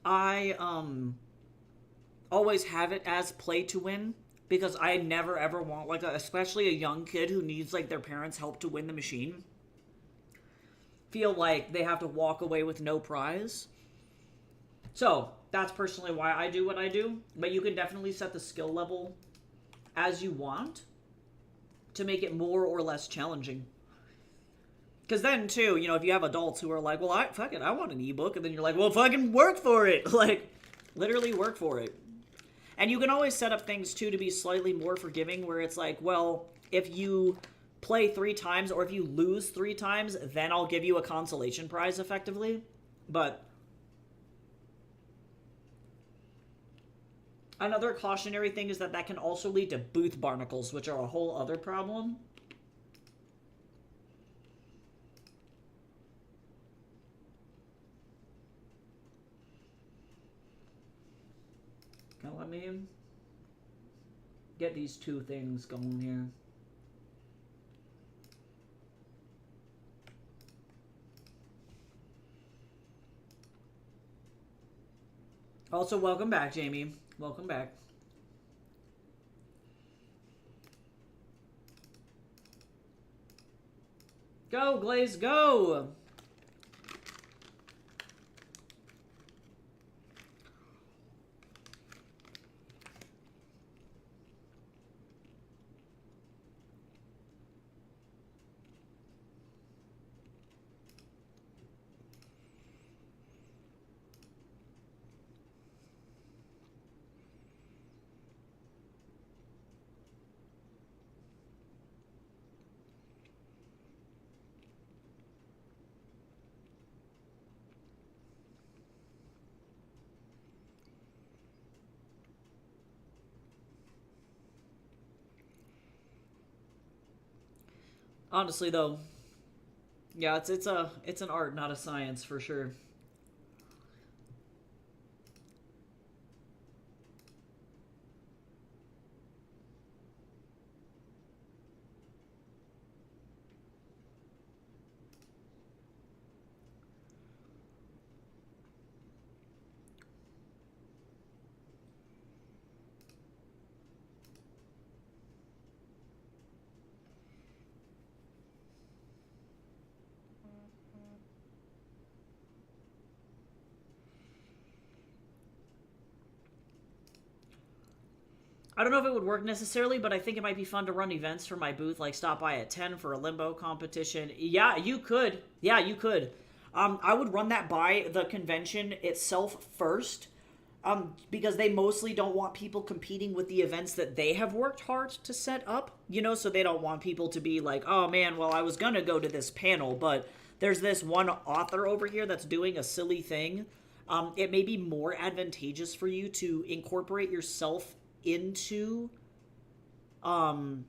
I always have it as play to win, because I never ever want, like, especially a young kid who needs, like, their parents' help to win the machine, feel like they have to walk away with no prize. So, that's personally why I do what I do. But you can definitely set the skill level as you want to make it more or less challenging. Because then, too, you know, if you have adults who are like, well, I want an ebook, and then you're like, well, fucking work for it. Like, literally work for it. And you can always set up things, too, to be slightly more forgiving, where it's like, well, if you play 3 times, or if you lose 3 times, then I'll give you a consolation prize, effectively. But another cautionary thing is that can also lead to booth barnacles, which are a whole other problem. Now let me get these 2 things going here. Also, welcome back, Jamie. Welcome back. Go, Glaze, go! Honestly, though, yeah, it's an art, not a science for sure. I don't know if it would work necessarily, but I think it might be fun to run events for my booth, like stop by at 10 for a limbo competition. Yeah, you could. Yeah, you could. I would run that by the convention itself first, because they mostly don't want people competing with the events that they have worked hard to set up, you know, so they don't want people to be like, oh man, well, I was gonna go to this panel, but there's this one author over here that's doing a silly thing. It may be more advantageous for you to incorporate yourself into um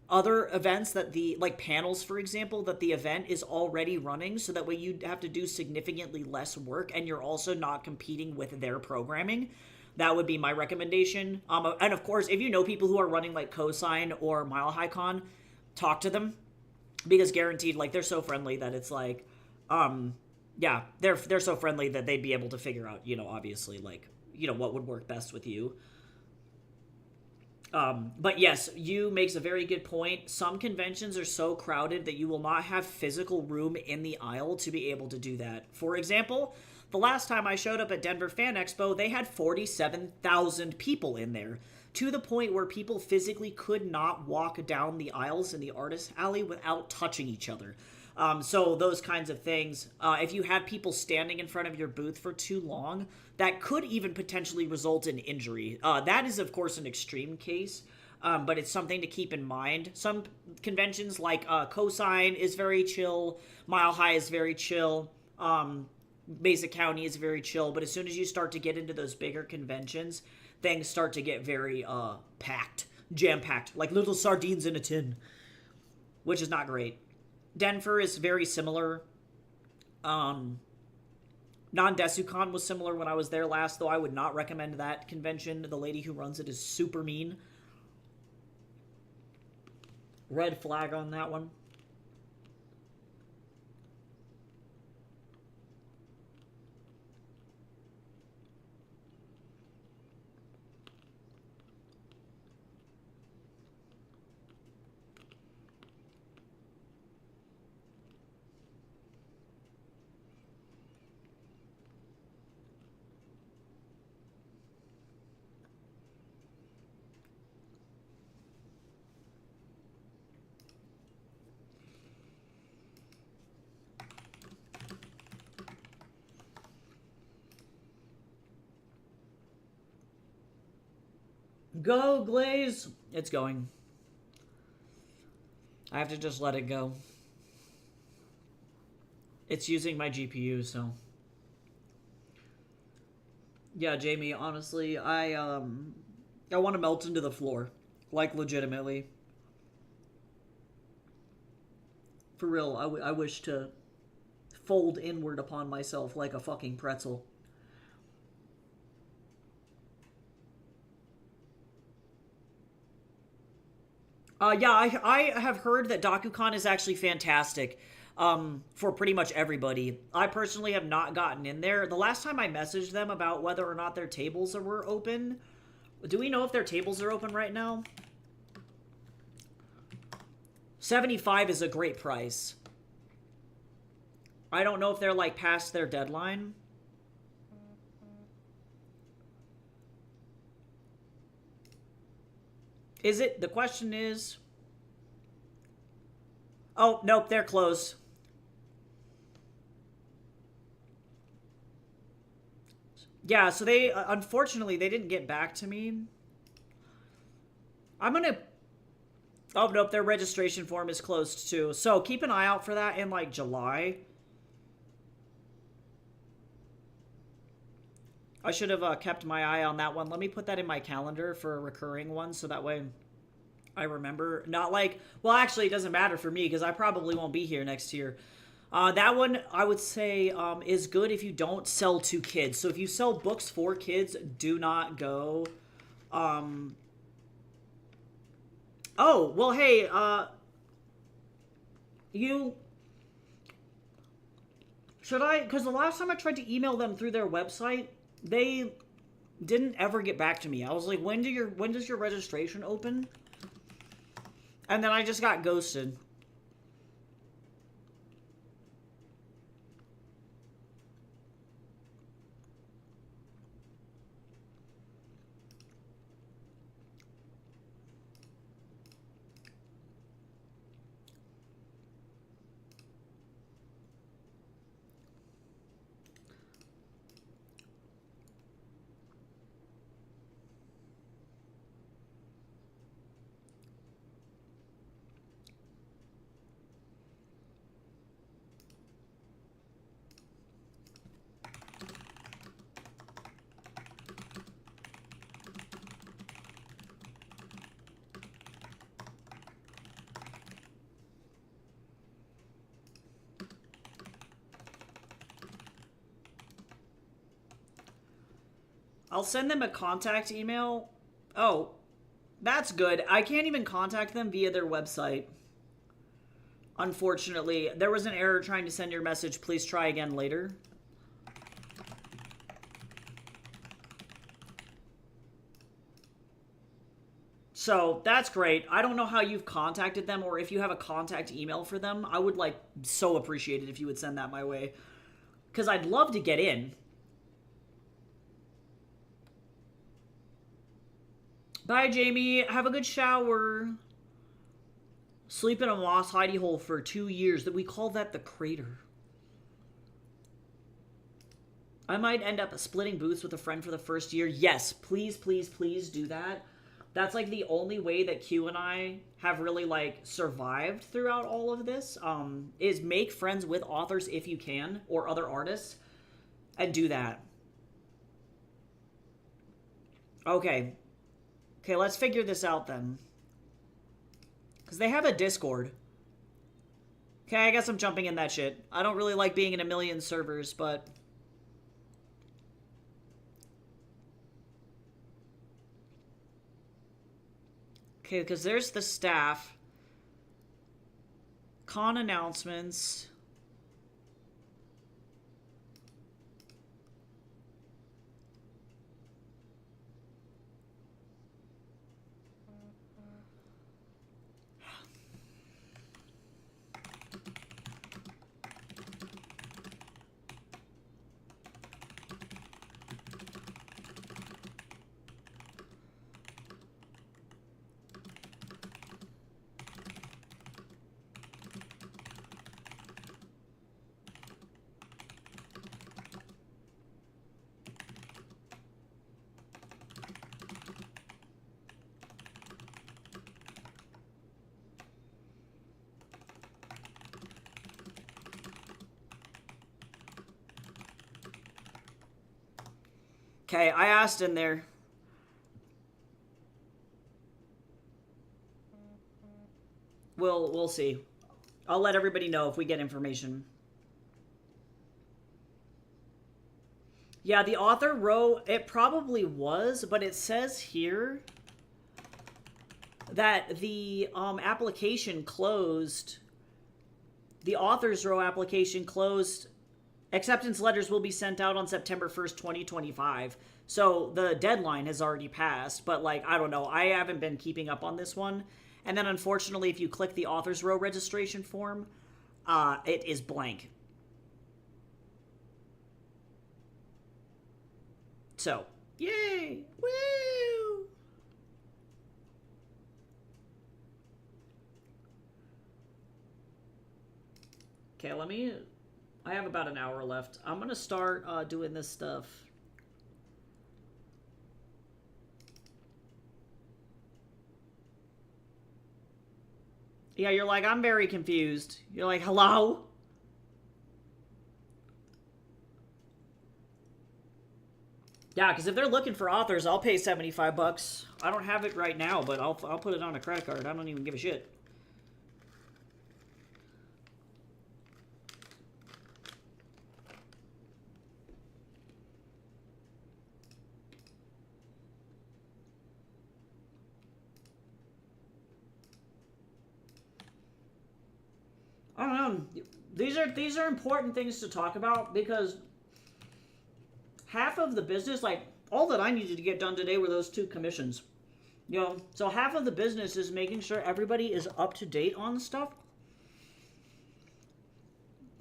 other events that the like panels, for example, that the event is already running, so that way you have to do significantly less work and you're also not competing with their programming. That would be my recommendation. And of course, if you know people who are running like Cosine or Mile High Con, talk to them, because guaranteed, like, they're so friendly that it's like, yeah, they're so friendly that they'd be able to figure out, you know, obviously, like, you know, what would work best with you. But yes, you makes a very good point. Some conventions are so crowded that you will not have physical room in the aisle to be able to do that. For example, the last time I showed up at Denver Fan Expo, they had 47,000 people in there, to the point where people physically could not walk down the aisles in the artist alley without touching each other. So those kinds of things. If you have people standing in front of your booth for too long, that could even potentially result in injury. That is, of course, an extreme case, but it's something to keep in mind. Some conventions, like Cosine, is very chill. Mile High is very chill. Mesa County is very chill. But as soon as you start to get into those bigger conventions, things start to get very packed, jam-packed, like little sardines in a tin, which is not great. Denver is very similar. Non-Desucon was similar when I was there last, though I would not recommend that convention. The lady who runs it is super mean. Red flag on that one. Go, Glaze! It's going. I have to just let it go. It's using my GPU, so. Yeah, Jamie, honestly, I want to melt into the floor. Like, legitimately. For real, I wish to fold inward upon myself like a fucking pretzel. Yeah, I have heard that DakuCon is actually fantastic, for pretty much everybody. I personally have not gotten in there. The last time I messaged them about whether or not their tables were open, do we know if their tables are open right now? $75 is a great price. I don't know if they're like past their deadline. Is it? The question is... Oh, nope, they're closed. Yeah, so they, unfortunately, they didn't get back to me. I'm gonna... Oh, nope, their registration form is closed too. So keep an eye out for that in like July. I should have kept my eye on that one. Let me put that in my calendar for a recurring one so that way I remember. Not like, well, actually, it doesn't matter for me because I probably won't be here next year. That one, I would say, is good if you don't sell to kids. So if you sell books for kids, do not go. Oh, well, hey, should I, because the last time I tried to email them through their website, they didn't ever get back to me. I was like, when does your registration open? And then I just got ghosted. I'll send them a contact email. Oh, that's good. I can't even contact them via their website. Unfortunately, there was an error trying to send your message. Please try again later. So that's great. I don't know how you've contacted them or if you have a contact email for them. I would like so appreciate it if you would send that my way. Because I'd love to get in. Bye, Jamie. Have a good shower. Sleep in a moss hidey hole for 2 years. That we call that the crater. I might end up splitting booths with a friend for the first year. Yes, please, please, please do that. That's like the only way that Q and I have really like survived throughout all of this. Is make friends with authors if you can, or other artists, and do that. Okay. Okay, let's figure this out then. Because they have a Discord. Okay, I guess I'm jumping in that shit. I don't really like being in a million servers, but... Okay, because there's the staff. Con announcements. Okay, I asked in there. We'll see. I'll let everybody know if we get information. Yeah, the author wrote, it probably was, but it says here that the application closed. The author's row application closed. Acceptance letters will be sent out on September 1st, 2025. So the deadline has already passed, but like, I don't know. I haven't been keeping up on this one. And then unfortunately, if you click the Authors Row registration form, it is blank. So, yay! Woo! Okay, I have about an hour left. I'm gonna start doing this stuff. Yeah, you're like, I'm very confused. You're like, hello? Yeah, because if they're looking for authors, I'll pay $75. I don't have it right now, but I'll put it on a credit card. I don't even give a shit. I don't know. These are important things to talk about because half of the business, like all that I needed to get done today were those 2 commissions. You know, so half of the business is making sure everybody is up to date on stuff.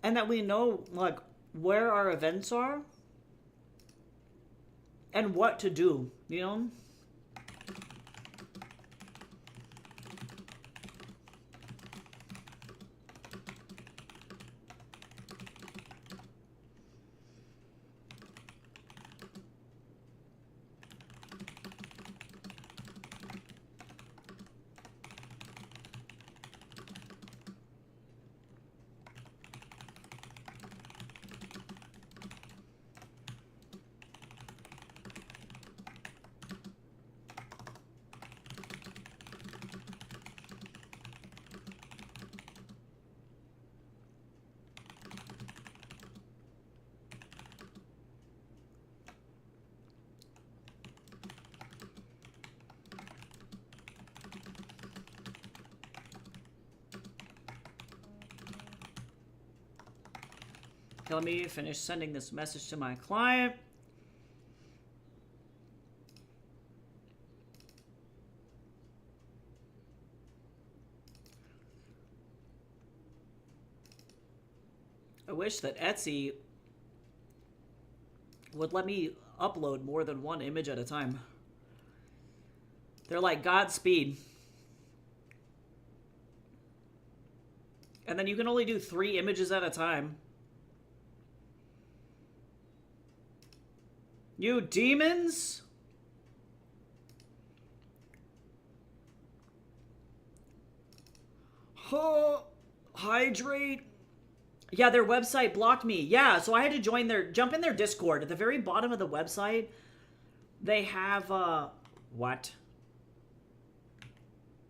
And that we know like where our events are and what to do, you know? Let me finish sending this message to my client. I wish that Etsy would let me upload more than 1 image at a time. They're like, Godspeed. And then you can only do 3 images at a time. You demons? Oh, hydrate. Yeah, their website blocked me. Yeah, so I had to jump in their Discord. At the very bottom of the website, they have, what?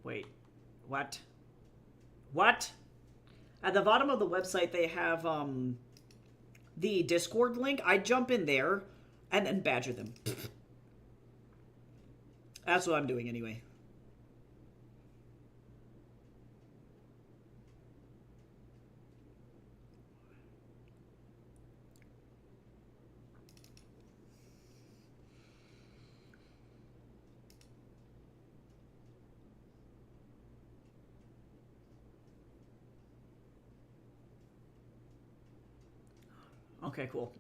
Wait, what? What? At the bottom of the website, they have, the Discord link. I jump in there and then badger them. That's what I'm doing anyway. Okay, cool.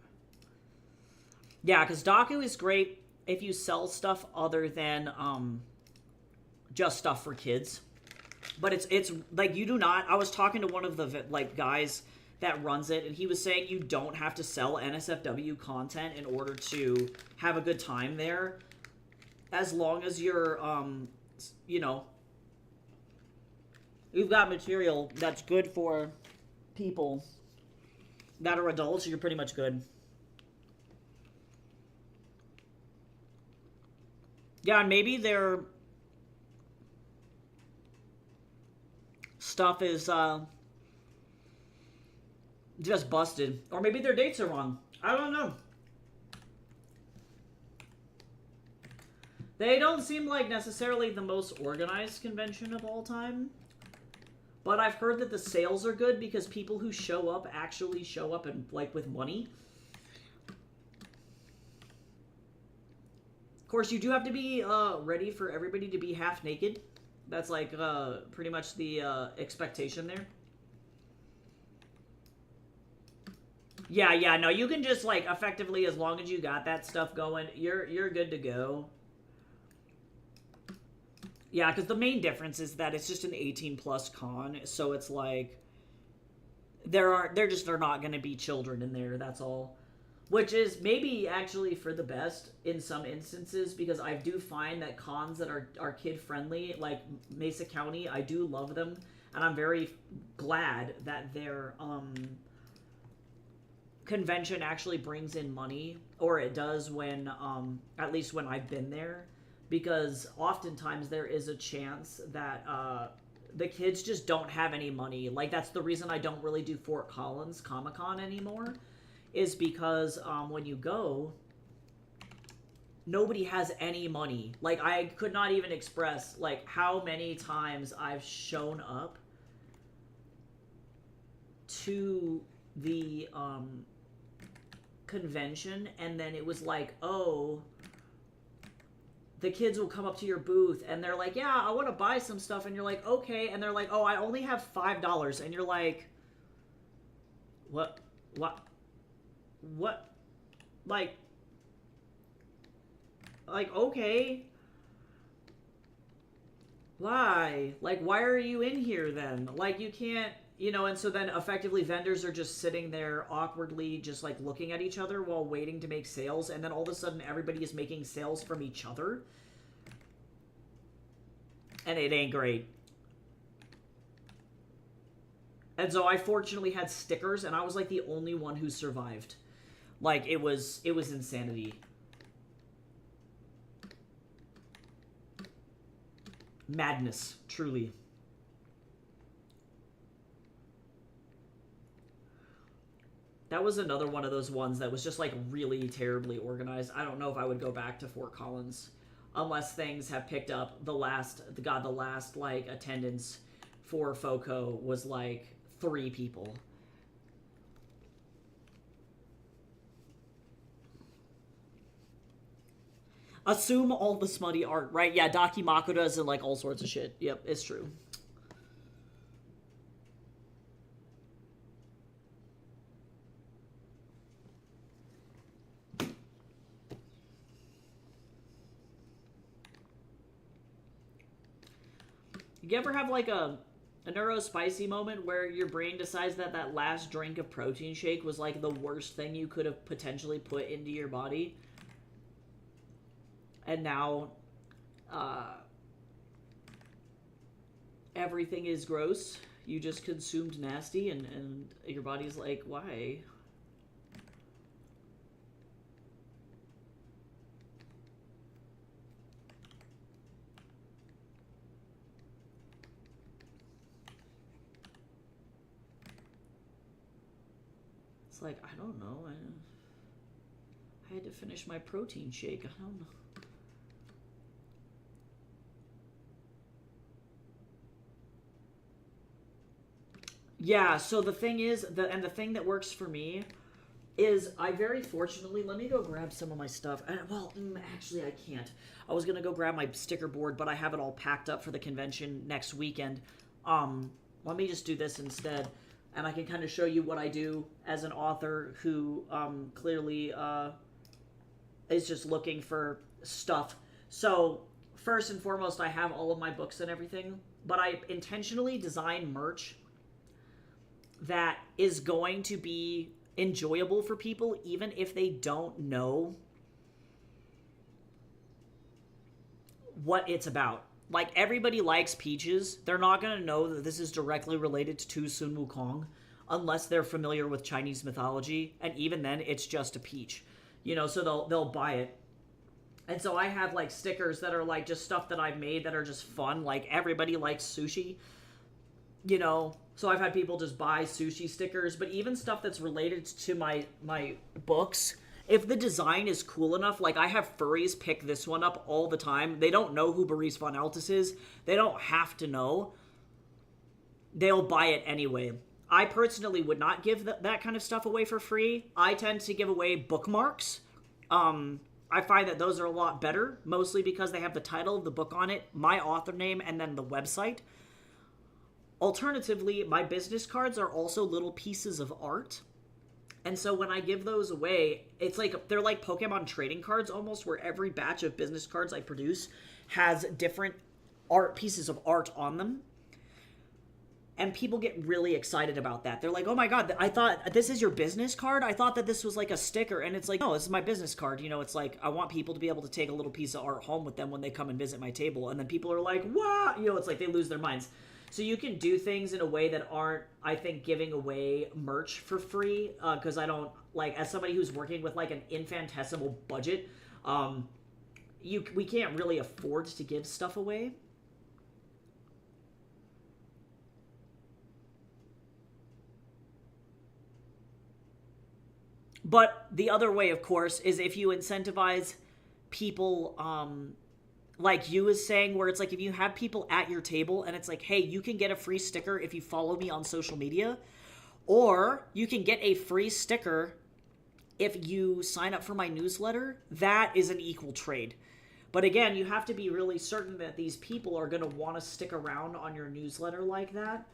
Yeah, because Daku is great if you sell stuff other than just stuff for kids. But it's like you do not. I was talking to one of the like guys that runs it, and he was saying you don't have to sell NSFW content in order to have a good time there, as long as you're you know, you've got material that's good for people that are adults. You're pretty much good. Yeah, and maybe their stuff is just busted. Or maybe their dates are wrong. I don't know. They don't seem like necessarily the most organized convention of all time. But I've heard that the sales are good because people who show up actually show up and like with money. Of course, you do have to be ready for everybody to be half naked That's like pretty much the expectation there. Yeah, no, you can just like effectively, as long as you got that stuff going, you're good to go. Yeah, because the main difference is that it's just an 18 plus con, so it's like there just are not going to be children in there. That's all, which is maybe actually for the best in some instances, because I do find that cons that are kid friendly, like Mesa County, I do love them, and I'm very glad that their convention actually brings in money, or it does when at least when I've been there, because oftentimes there is a chance that the kids just don't have any money. Like, that's the reason I don't really do Fort Collins Comic-Con anymore, is because when you go, nobody has any money. Like, I could not even express like how many times I've shown up to the convention, and then it was like, oh, the kids will come up to your booth and they're like, yeah, I want to buy some stuff, and you're like, okay, and they're like, oh, I only have $5, and you're like, what like okay, why are you in here then? Like, you can't, and so then effectively vendors are just sitting there awkwardly just like looking at each other while waiting to make sales, and then all of a sudden everybody is making sales from each other, and it ain't great. And so I fortunately had stickers, and I was like the only one who survived. Like, it was insanity. Madness, truly. That was another one of those ones that was just like really terribly organized. I don't know if I would go back to Fort Collins unless things have picked up. The last like attendance for FOCO was like 3 people. Assume all the smutty art, right? Yeah, Dakimakuras and like all sorts of shit. Yep, it's true. You ever have like a neurospicy moment where your brain decides that that last drink of protein shake was like the worst thing you could have potentially put into your body? And now everything is gross. You just consumed nasty, and your body's like, why? It's like, I don't know. I had to finish my protein shake. I don't know. Yeah, so the thing is, the thing that works for me is I very fortunately, let me go grab some of my stuff. Actually, I can't. I was going to go grab my sticker board, but I have it all packed up for the convention next weekend. Let me just do this instead, and I can kind of show you what I do as an author who clearly is just looking for stuff. So first and foremost, I have all of my books and everything, but I intentionally design merch that is going to be enjoyable for people even if they don't know what it's about. Like, everybody likes peaches. They're not going to know that this is directly related to Sun Wukong unless they're familiar with Chinese mythology, and even then it's just a peach. So they'll buy it. And so I have like stickers that are like just stuff that I've made that are just fun. Like, everybody likes sushi. So I've had people just buy sushi stickers, but even stuff that's related to my books, if the design is cool enough, like I have furries pick this one up all the time. They don't know who Baris von Altus is. They don't have to know. They'll buy it anyway. I personally would not give that kind of stuff away for free. I tend to give away bookmarks. I find that those are a lot better, mostly because they have the title of the book on it, my author name, and then the website. Alternatively, my business cards are also little pieces of art. And so when I give those away, it's like they're like Pokemon trading cards almost, where every batch of business cards I produce has different pieces of art on them. And people get really excited about that. They're like, oh my God, I thought this is your business card? I thought that this was like a sticker. And it's like, no, this is my business card. It's like, I want people to be able to take a little piece of art home with them when they come and visit my table. And then people are like, wow, it's like they lose their minds. So you can do things in a way that aren't, I think, giving away merch for free. Because I don't, like, as somebody who's working with like an infinitesimal budget, we can't really afford to give stuff away. But the other way, of course, is if you incentivize people, like you is saying, where it's like if you have people at your table and it's like, hey, you can get a free sticker if you follow me on social media, or you can get a free sticker if you sign up for my newsletter, that is an equal trade. But again, you have to be really certain that these people are going to want to stick around on your newsletter like that.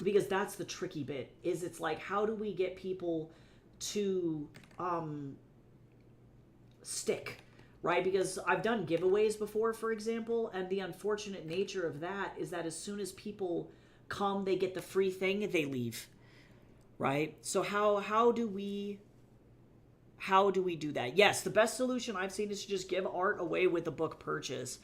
Because that's the tricky bit, is it's like, how do we get people to stick, right? Because I've done giveaways before, for example, and the unfortunate nature of that is that as soon as people come, they get the free thing, they leave, right? So how do we do that? Yes, the best solution I've seen is to just give art away with the book purchase.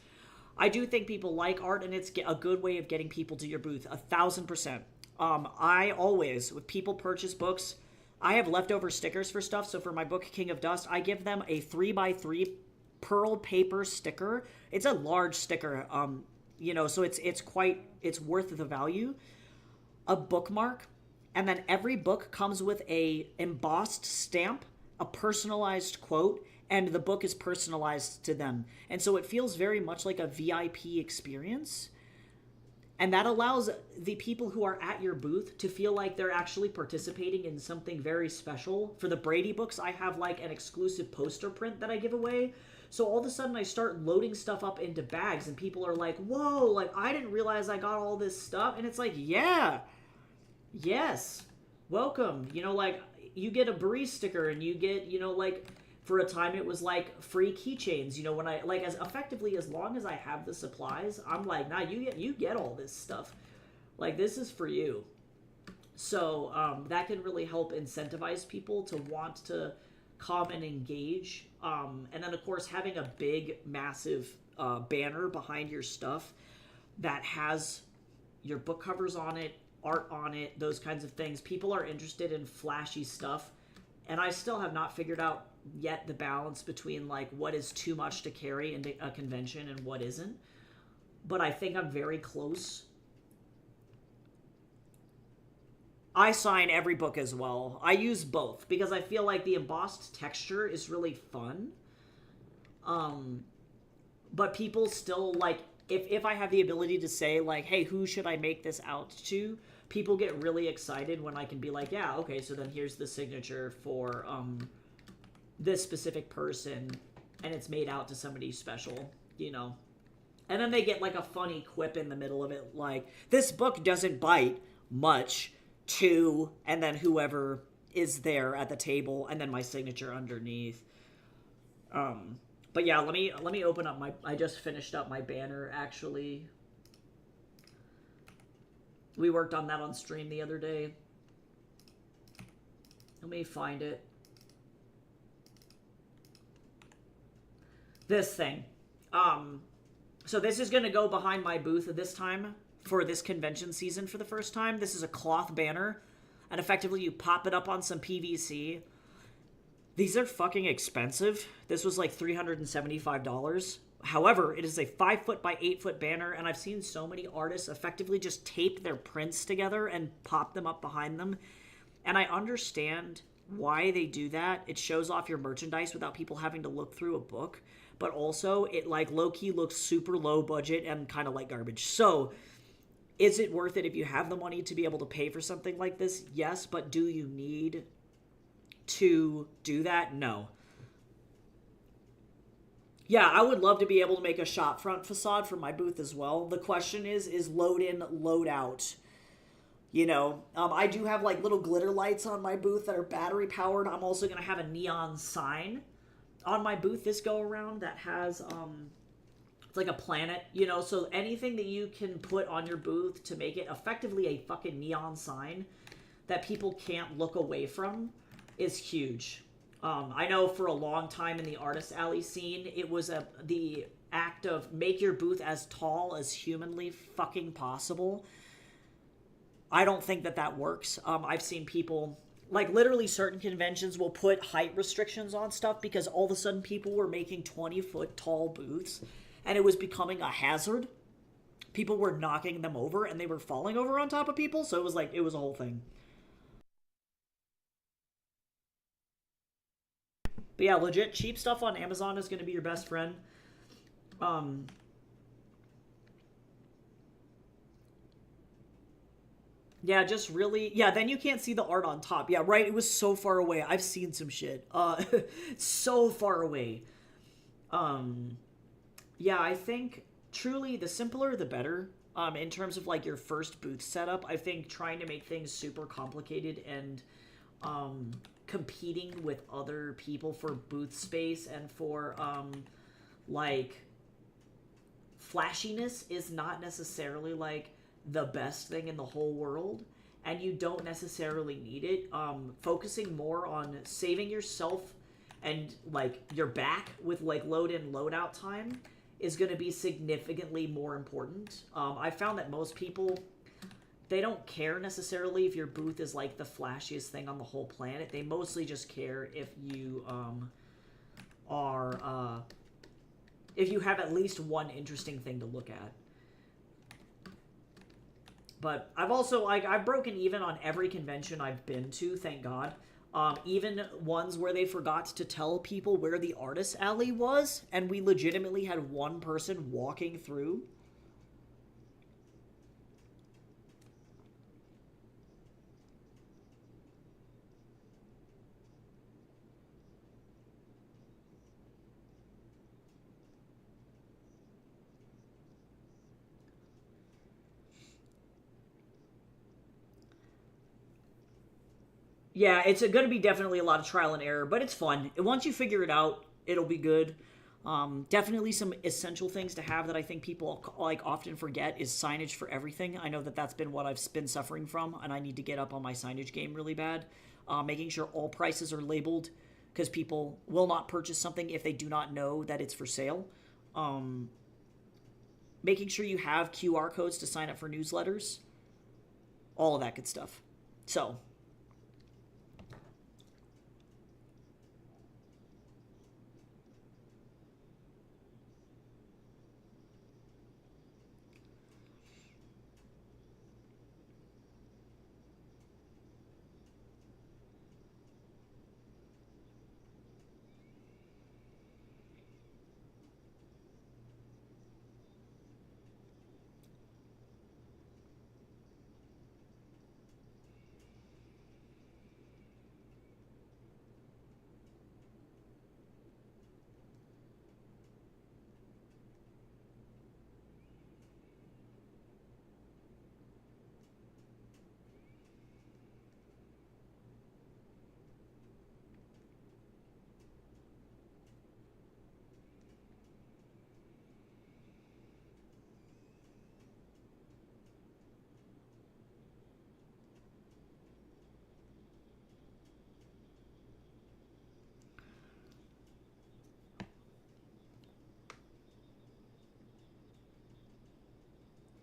I do think people like art, and it's a good way of getting people to your booth, 1,000%. I always, with people purchase books, I have leftover stickers for stuff. So for my book, King of Dust, I give them a 3x3 pearl paper sticker. It's a large sticker, so it's worth the value. A bookmark, and then every book comes with a embossed stamp, a personalized quote, and the book is personalized to them. And so it feels very much like a VIP experience. And that allows the people who are at your booth to feel like they're actually participating in something very special. For the Brady books, I have like an exclusive poster print that I give away. So all of a sudden I start loading stuff up into bags and people are like, whoa, like I didn't realize I got all this stuff. And it's like, yeah, yes, welcome. Like you get a Bree sticker and you get, like for a time it was like free keychains. When I like as effectively as long as I have the supplies, I'm like, nah, you get all this stuff. Like this is for you. So that can really help incentivize people to want to come and engage. And then of course having a big, massive banner behind your stuff that has your book covers on it, art on it, those kinds of things. People are interested in flashy stuff, and I still have not figured out yet the balance between like what is too much to carry into a convention and what isn't. But I think I'm very close. I sign every book as well. I use both because I feel like the embossed texture is really fun. But people still like, if I have the ability to say like, hey, who should I make this out to? People get really excited when I can be like, yeah, okay, so then here's the signature for this specific person, and it's made out to somebody special, And then they get like a funny quip in the middle of it, like, this book doesn't bite much to, and then whoever is there at the table, and then my signature underneath. But yeah, let me open up I just finished up my banner, actually. We worked on that on stream the other day. Let me find it. This thing. So this is going to go behind my booth this time for this convention season for the first time. This is a cloth banner, and effectively you pop it up on some PVC. These are fucking expensive. This was like $375. However, it is a 5-foot by 8-foot banner, and I've seen so many artists effectively just tape their prints together and pop them up behind them. And I understand why they do that. It shows off your merchandise without people having to look through a book. But also, it like low-key looks super low budget and kind of like garbage. So, is it worth it if you have the money to be able to pay for something like this? Yes, but do you need to do that? No. Yeah, I would love to be able to make a shop front facade for my booth as well. The question is load in, load out. I do have like little glitter lights on my booth that are battery powered. I'm also gonna have a neon sign on my booth this go around that has it's like a planet, so anything that you can put on your booth to make it effectively a fucking neon sign that people can't look away from is huge. I know for a long time in the artist alley scene, it was the act of make your booth as tall as humanly fucking possible. I don't think that works. I've seen people, like literally certain conventions will put height restrictions on stuff because all of a sudden people were making 20-foot tall booths and it was becoming a hazard. People were knocking them over and they were falling over on top of people, so it was a whole thing. But yeah, legit cheap stuff on Amazon is going to be your best friend. Um, yeah, just really, yeah. Then you can't see the art on top. Yeah, right. It was so far away. I've seen some shit. So far away. Um, yeah, I think truly the simpler the better. In terms of like your first booth setup, I think trying to make things super complicated and um, competing with other people for booth space and for like flashiness is not necessarily like the best thing in the whole world, and you don't necessarily need it. Focusing more on saving yourself and like your back with like load in load out time is going to be significantly more important. I found that most people, they don't care necessarily if your booth is like the flashiest thing on the whole planet. They mostly just care if you are if you have at least one interesting thing to look at. But I've also I've broken even on every convention I've been to, thank God. Even ones where they forgot to tell people where the artist alley was, and we legitimately had one person walking through. Yeah, it's going to be definitely a lot of trial and error, but it's fun. Once you figure it out, it'll be good. Definitely some essential things to have that I think people like often forget is signage for everything. I know that's been what I've been suffering from, and I need to get up on my signage game really bad. Making sure all prices are labeled because people will not purchase something if they do not know that it's for sale. Um, Making sure you have QR codes to sign up for newsletters, all of that good stuff. So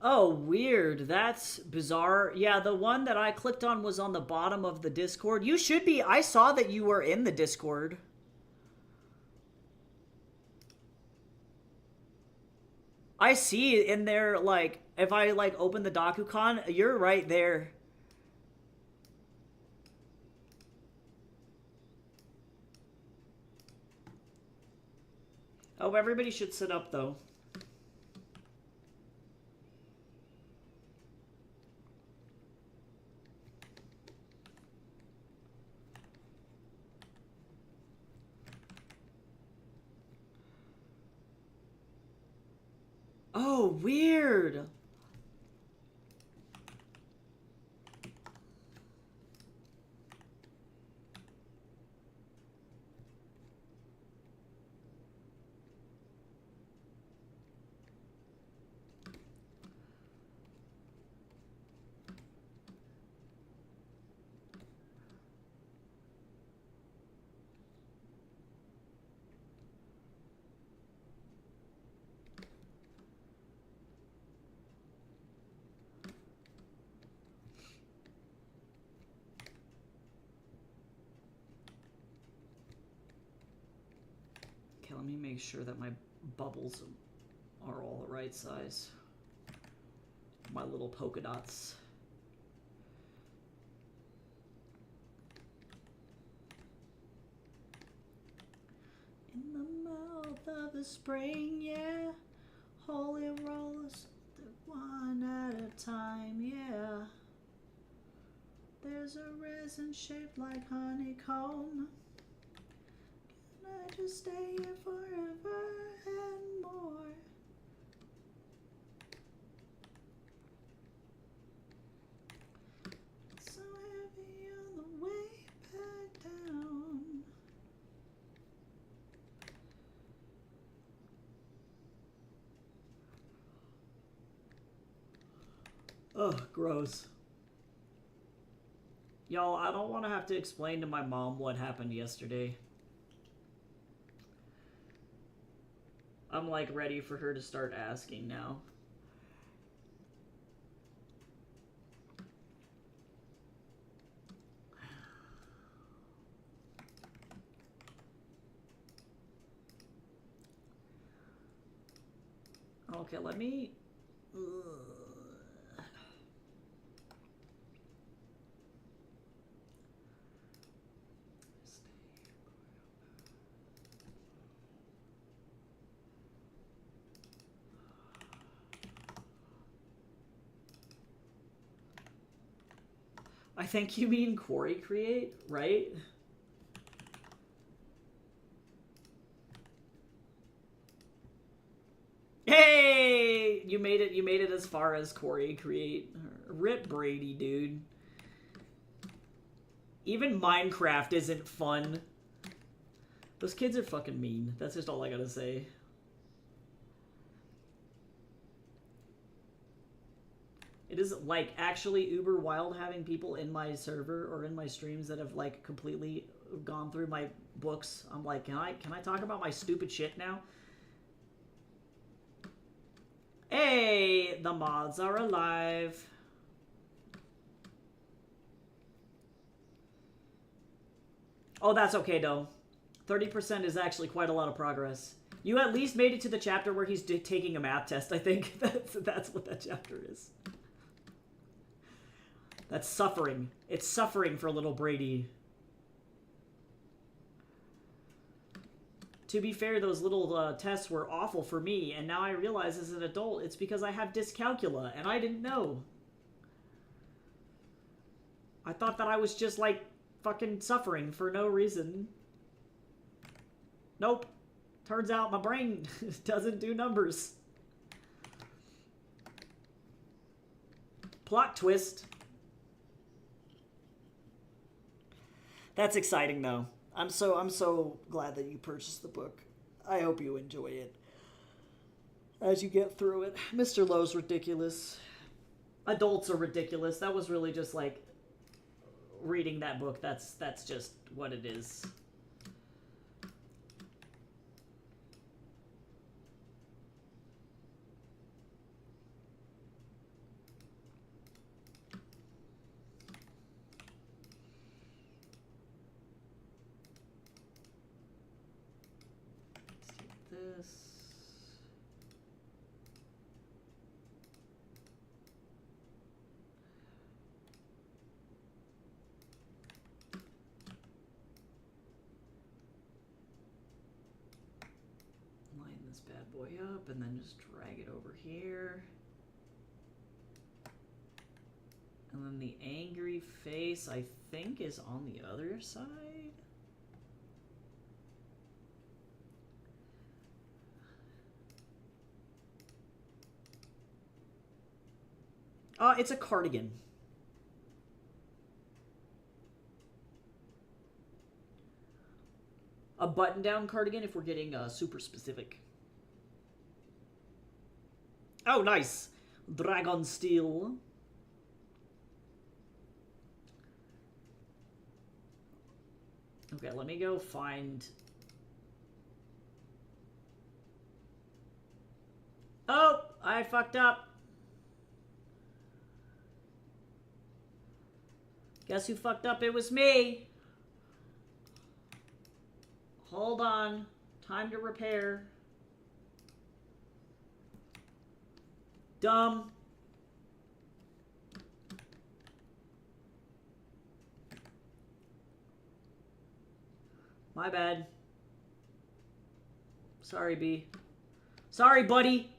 oh, weird. That's bizarre. Yeah, the one that I clicked on was on the bottom of the Discord. You should be. I saw that you were in the Discord. I see it in there, like, if I, like, open the DokuCon, you're right there. Oh, everybody should sit up, though. Oh, weird. Okay, let me make sure that my bubbles are all the right size. My little polka dots. In the mouth of the spring, yeah. Holy rollers, one at a time, yeah. There's a resin shaped like honeycomb. Can I just stay here forever and more? So heavy on the way back down. Ugh, gross. Y'all, I don't want to have to explain to my mom what happened yesterday. I'm like ready for her to start asking now. Okay, let me... I think you mean Quarry Create, right? Hey! You made it as far as Quarry Create. Rip Brady, dude. Even Minecraft isn't fun. Those kids are fucking mean. That's just all I gotta say. It is like actually uber wild having people in my server or in my streams that have like completely gone through my books. I'm like, can I talk about my stupid shit now? Hey, the mods are alive. Oh, that's okay though. 30% is actually quite a lot of progress. You at least made it to the chapter where he's taking a math test, I think. That's what that chapter is. That's suffering. It's suffering for little Brady. To be fair, those little tests were awful for me, and now I realize as an adult it's because I have dyscalculia, and I didn't know. I thought that I was just, like, fucking suffering for no reason. Nope. Turns out my brain doesn't do numbers. Plot twist. That's exciting, though. I'm so glad that you purchased the book. I hope you enjoy it as you get through it. Mr. Lowe's ridiculous. Adults are ridiculous. That was really just like reading that book. That's just what it is. This. Line this bad boy up and then just drag it over here. And then the angry face, I think, is on the other side. It's a cardigan. A button-down cardigan if we're getting super specific. Oh, nice. Dragon Steel. Okay, let me go find... Oh, I fucked up. Guess who fucked up? It was me. Hold on. Time to repair. Dumb. My bad. Sorry, B. Sorry, buddy.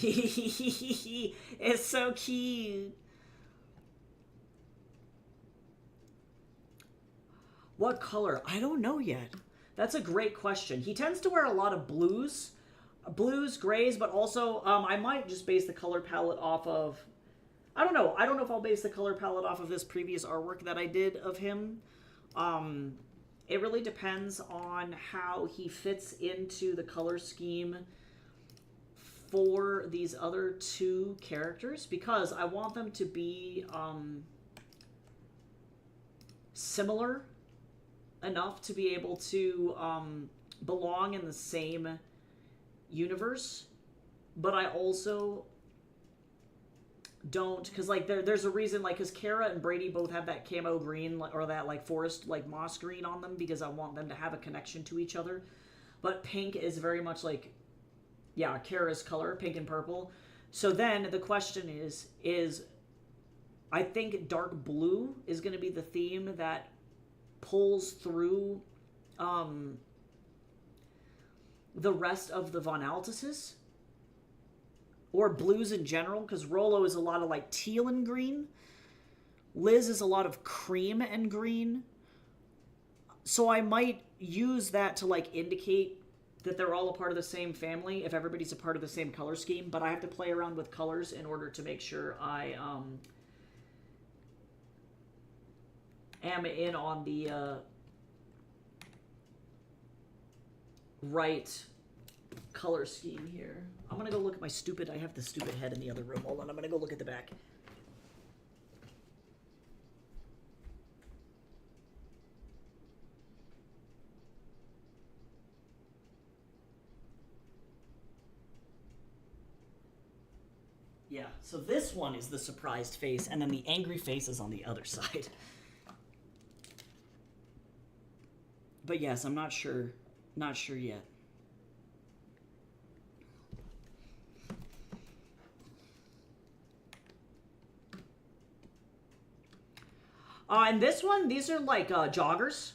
It's so cute. What color? I don't know yet. That's a great question. He tends to wear a lot of blues, grays, but also I might just base the color palette off of... I don't know. I don't know if I'll base the color palette off of this previous artwork that I did of him. It really depends on how he fits into the color scheme for these other two characters, because I want them to be similar enough to be able to belong in the same universe, but I also don't, because like there's a reason, like, because Kara and Brady both have that camo green, or that like forest like moss green on them, because I want them to have a connection to each other. But pink is very much like, yeah, Kara's color, pink and purple. So then the question is I think dark blue is going to be the theme that pulls through the rest of the Von Altises, or blues in general, because Rollo is a lot of like teal and green. Liz is a lot of cream and green. So I might use that to like indicate that they're all a part of the same family if everybody's a part of the same color scheme, but I have to play around with colors in order to make sure I am in on the right color scheme here. I'm gonna go look at my stupid... I have the stupid head in the other room. Hold on, I'm gonna go look at the back. Yeah, so this one is the surprised face, and then the angry face is on the other side. But yes, I'm not sure. Not sure yet. And this one, these are like joggers.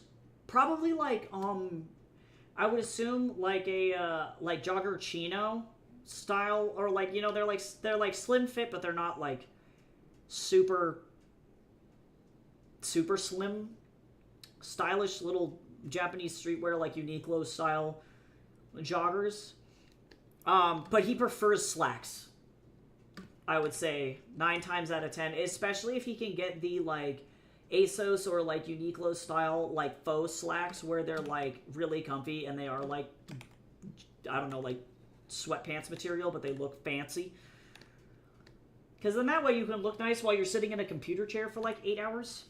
Probably like, I would assume like a, like jogger chino style, or like, you know, they're like slim fit, but they're not like super slim. Stylish little Japanese streetwear, like Uniqlo style joggers. But he prefers slacks, I would say 9 times out of 10, especially if he can get the like ASOS or like Uniqlo style like faux slacks, where they're like really comfy and they are like, I don't know, like sweatpants material, but they look fancy. Because then that way you can look nice while you're sitting in a computer chair for like 8 hours.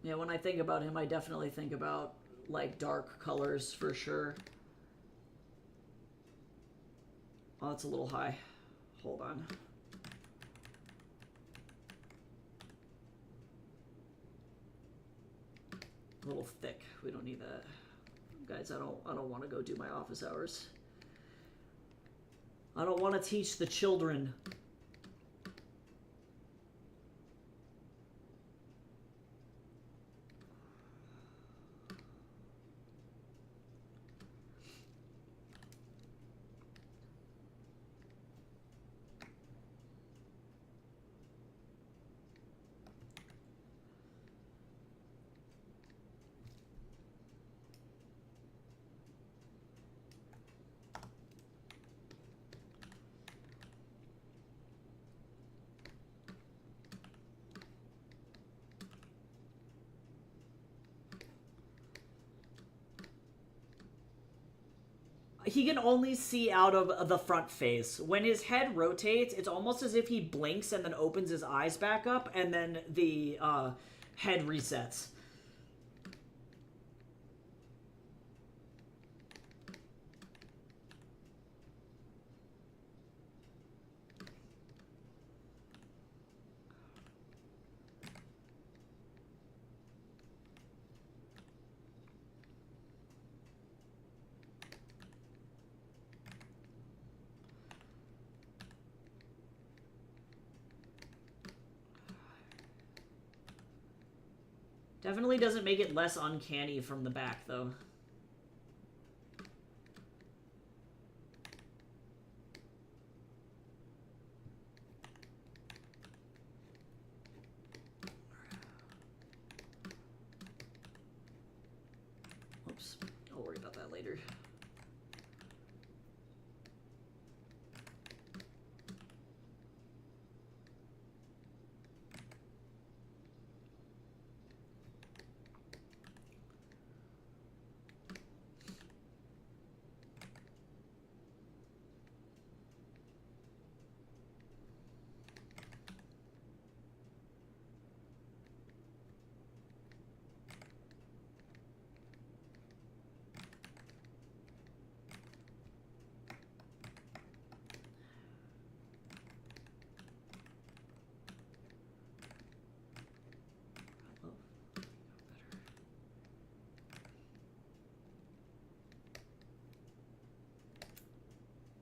Yeah, when I think about him, I definitely think about, like, dark colors for sure. Oh, that's a little high. Hold on. A little thick. We don't need that. Guys, I don't want to go do my office hours. I don't want to teach the children. He can only see out of the front face. When his head rotates, it's almost as if he blinks and then opens his eyes back up, and then the head resets. Definitely doesn't make it less uncanny from the back, though. Oops. I'll worry about that later.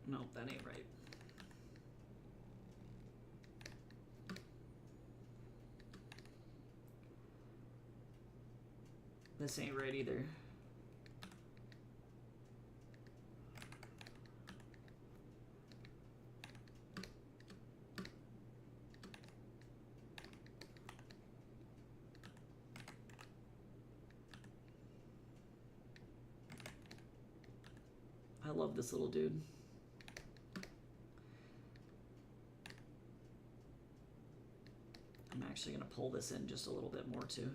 Nope, that ain't right. This ain't right either. I love this little dude. I'm actually going to pull this in just a little bit more too.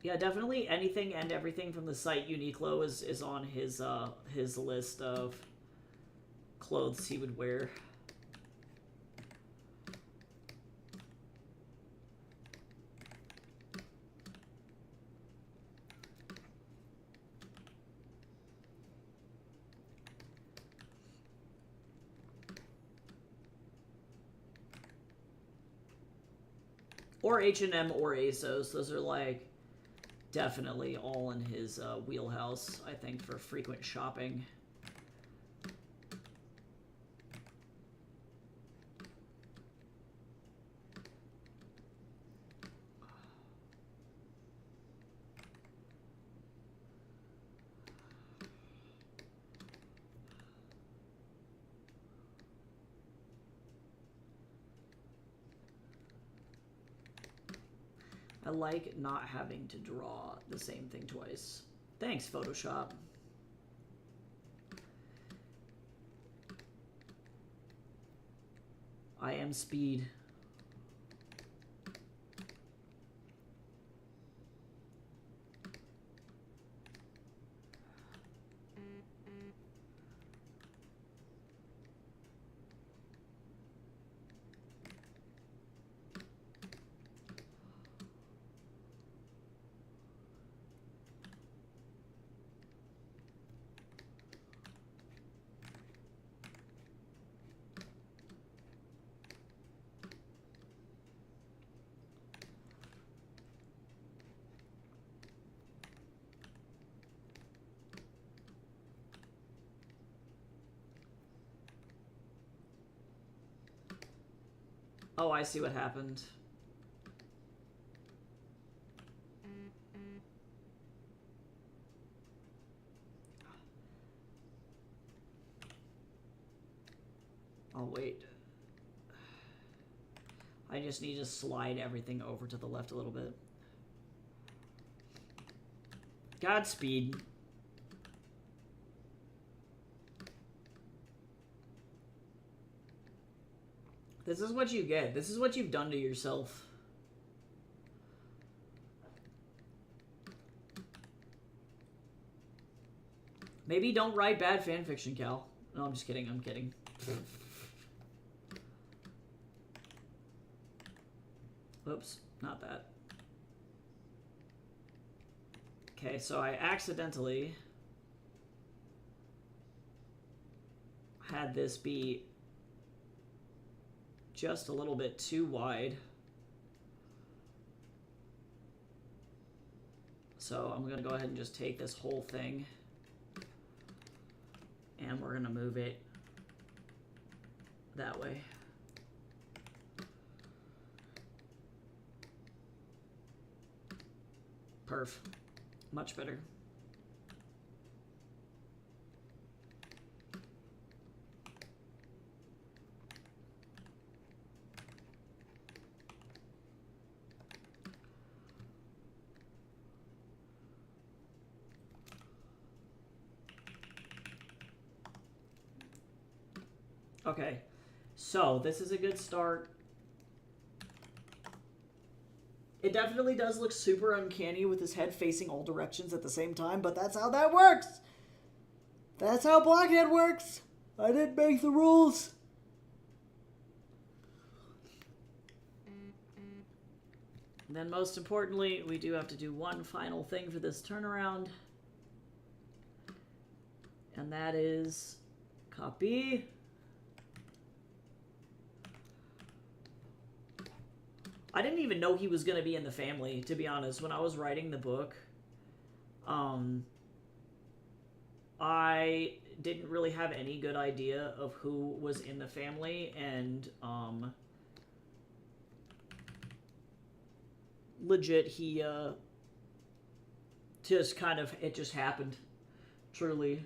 Yeah, definitely anything and everything from the site Uniqlo is on his list of clothes he would wear. Or H&M or ASOS. Those are like definitely all in his wheelhouse, I think, for frequent shopping. I like not having to draw the same thing twice. Thanks, Photoshop. I am speed. Oh, I see what happened. Oh, wait. I just need to slide everything over to the left a little bit. Godspeed. This is what you get. This is what you've done to yourself. Maybe don't write bad fanfiction, Cal. No, I'm just kidding. I'm kidding. Oops, not that. Okay, so I accidentally had this be just a little bit too wide. So I'm gonna go ahead and just take this whole thing and we're gonna move it that way. Perf. Much better. Okay, so this is a good start. It definitely does look super uncanny with his head facing all directions at the same time, but that's how that works! That's how Blockhead works! I didn't make the rules! And then most importantly, we do have to do one final thing for this turnaround. And that is copy. I didn't even know he was going to be in the family, to be honest. When I was writing the book, I didn't really have any good idea of who was in the family, and legit, he just kind of, it just happened, truly.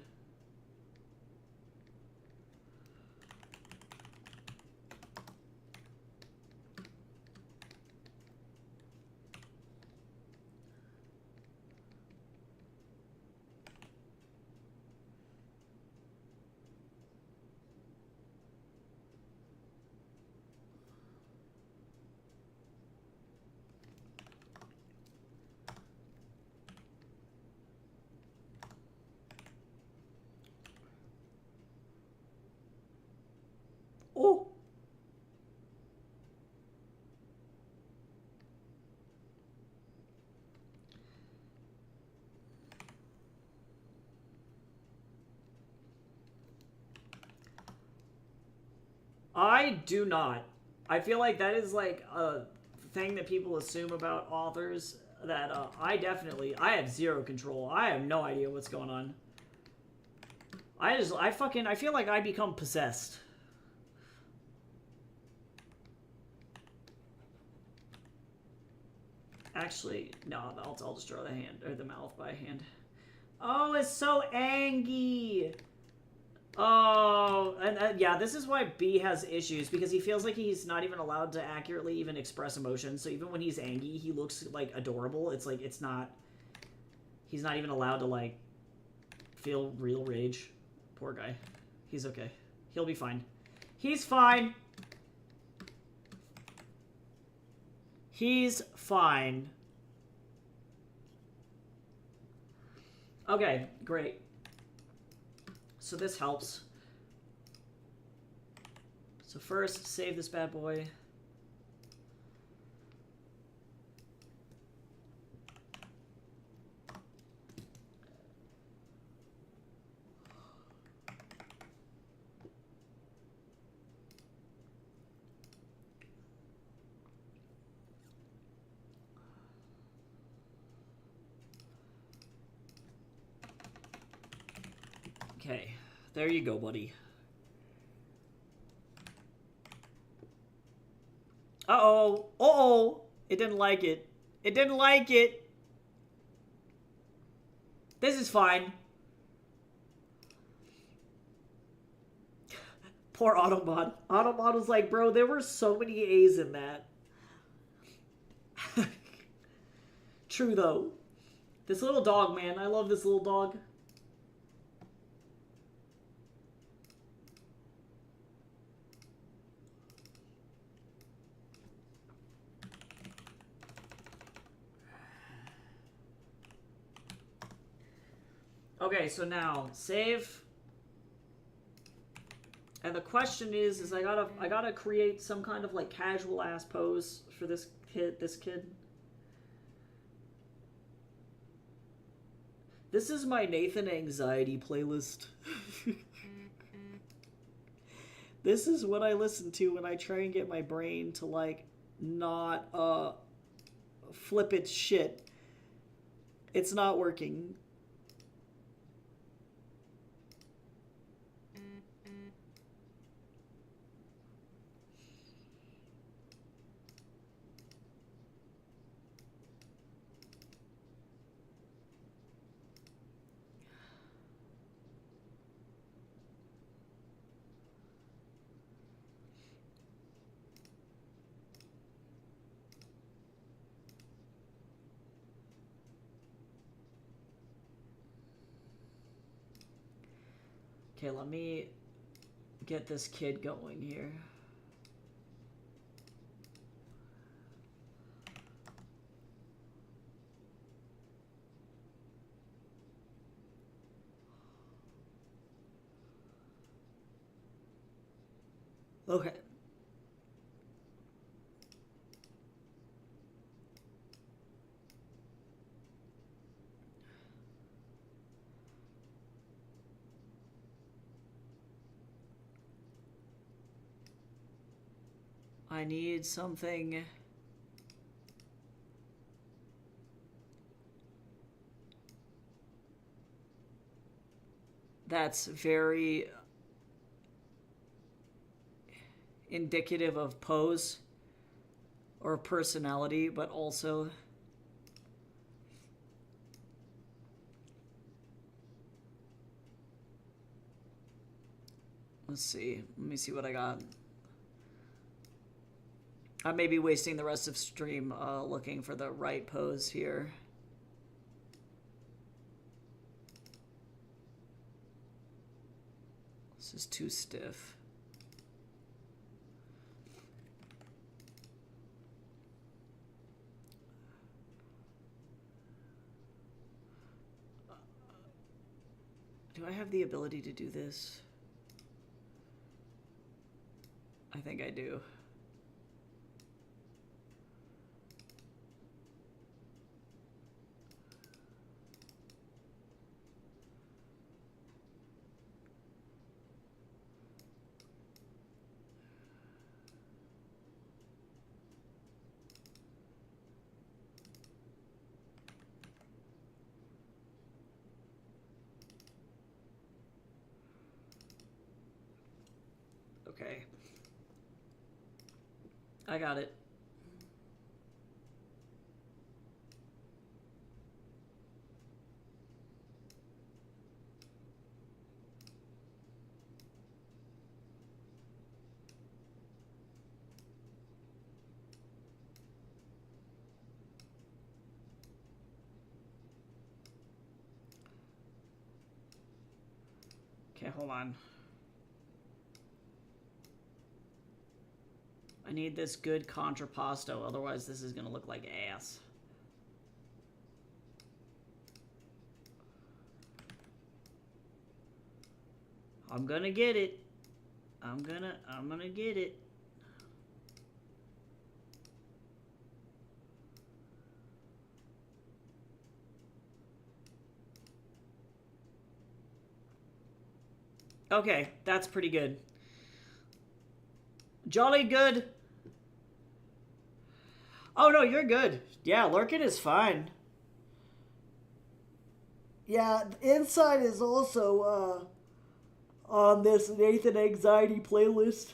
Oh! I do not. I feel like that is like a thing that people assume about authors that I have zero control. I have no idea what's going on. I feel like I become possessed. Actually, no, I'll just draw the hand, or the mouth by hand. Oh, it's so angry. Oh, and yeah, this is why B has issues, because he feels like he's not even allowed to accurately even express emotion. So even when he's angry, he looks like adorable. It's like he's not even allowed to like feel real rage. Poor guy. He's okay. He'll be fine. He's fine. He's fine. Okay, great. So this helps. So first, save this bad boy. Okay, there you go, buddy. Uh-oh. Uh-oh. It didn't like it. It didn't like it. This is fine. Poor Automod. Automod was like, bro, there were so many A's in that. True, though. This little dog, man. I love this little dog. Okay, so now save. And the question is I gotta create some kind of like casual ass pose for this kid. This is my Nathan anxiety playlist. This is what I listen to when I try and get my brain to like not flip its shit. It's not working. Okay, let me get this kid going here. Okay. I need something that's very indicative of pose or personality, but also let's see. Let me see what I got. I may be wasting the rest of stream looking for the right pose here. This is too stiff. Do I have the ability to do this? I think I do. Okay. I got it. Okay, hold on. I need this good contrapposto, otherwise this is gonna look like ass. I'm gonna get it. I'm gonna get it. Okay, that's pretty good. Jolly good. Oh, no, you're good. Yeah, Lurkin is fine. Yeah, Inside is also on this Nathan Anxiety playlist.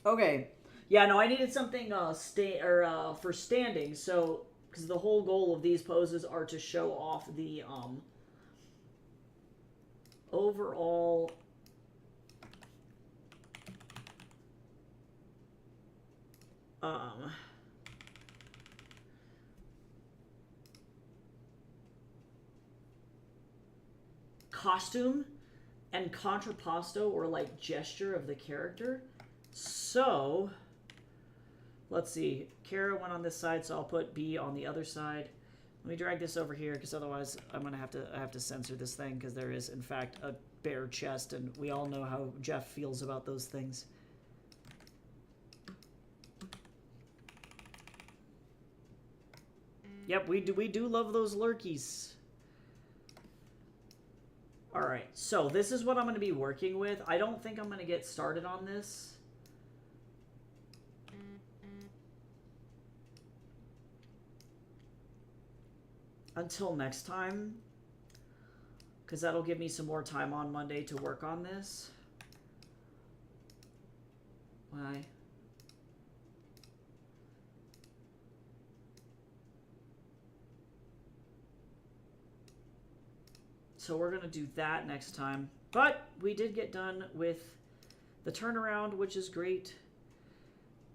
Okay. Yeah, no, I needed something for standing. So, because the whole goal of these poses are to show off the overall um costume and contrapposto, or like gesture of the character. So let's see. Kara went on this side, so I'll put B on the other side. Let me drag this over here, because otherwise I'm gonna have to censor this thing, because there is in fact a bare chest, and we all know how Jeff feels about those things. Yep, we do love those lurkies. Alright, so this is what I'm going to be working with. I don't think I'm going to get started on this until next time, because that'll give me some more time on Monday to work on this. Why? So we're going to do that next time. But we did get done with the turnaround, which is great.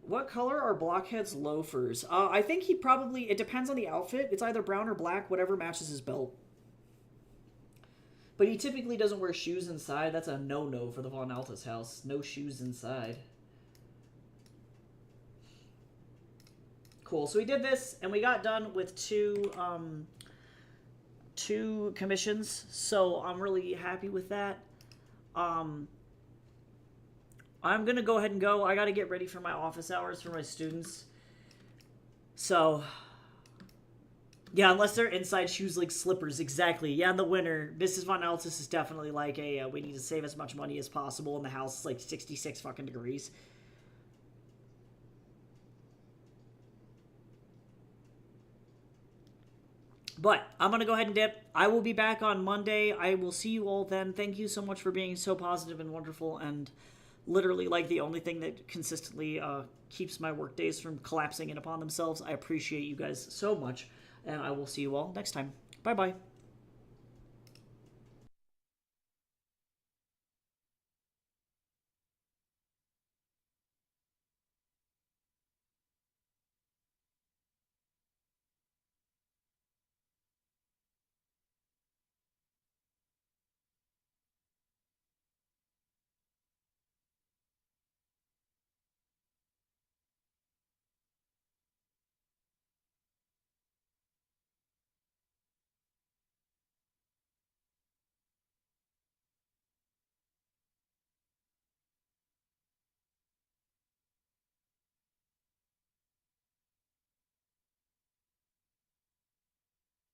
What color are Blockhead's loafers? I think he probably... It depends on the outfit. It's either brown or black, whatever matches his belt. But he typically doesn't wear shoes inside. That's a no-no for the Von Altus house. No shoes inside. Cool. So we did this, and we got done with two commissions, so I'm really happy with that. I'm gonna go ahead and go. I gotta get ready for my office hours for my students. So, yeah, unless they're inside shoes like slippers, exactly. Yeah, in the winter, Mrs. Von Altus is definitely like a, we need to save as much money as possible, and the house is like 66 fucking degrees. But I'm going to go ahead and dip. I will be back on Monday. I will see you all then. Thank you so much for being so positive and wonderful, and literally like the only thing that consistently keeps my work days from collapsing in upon themselves. I appreciate you guys so much, and I will see you all next time. Bye-bye.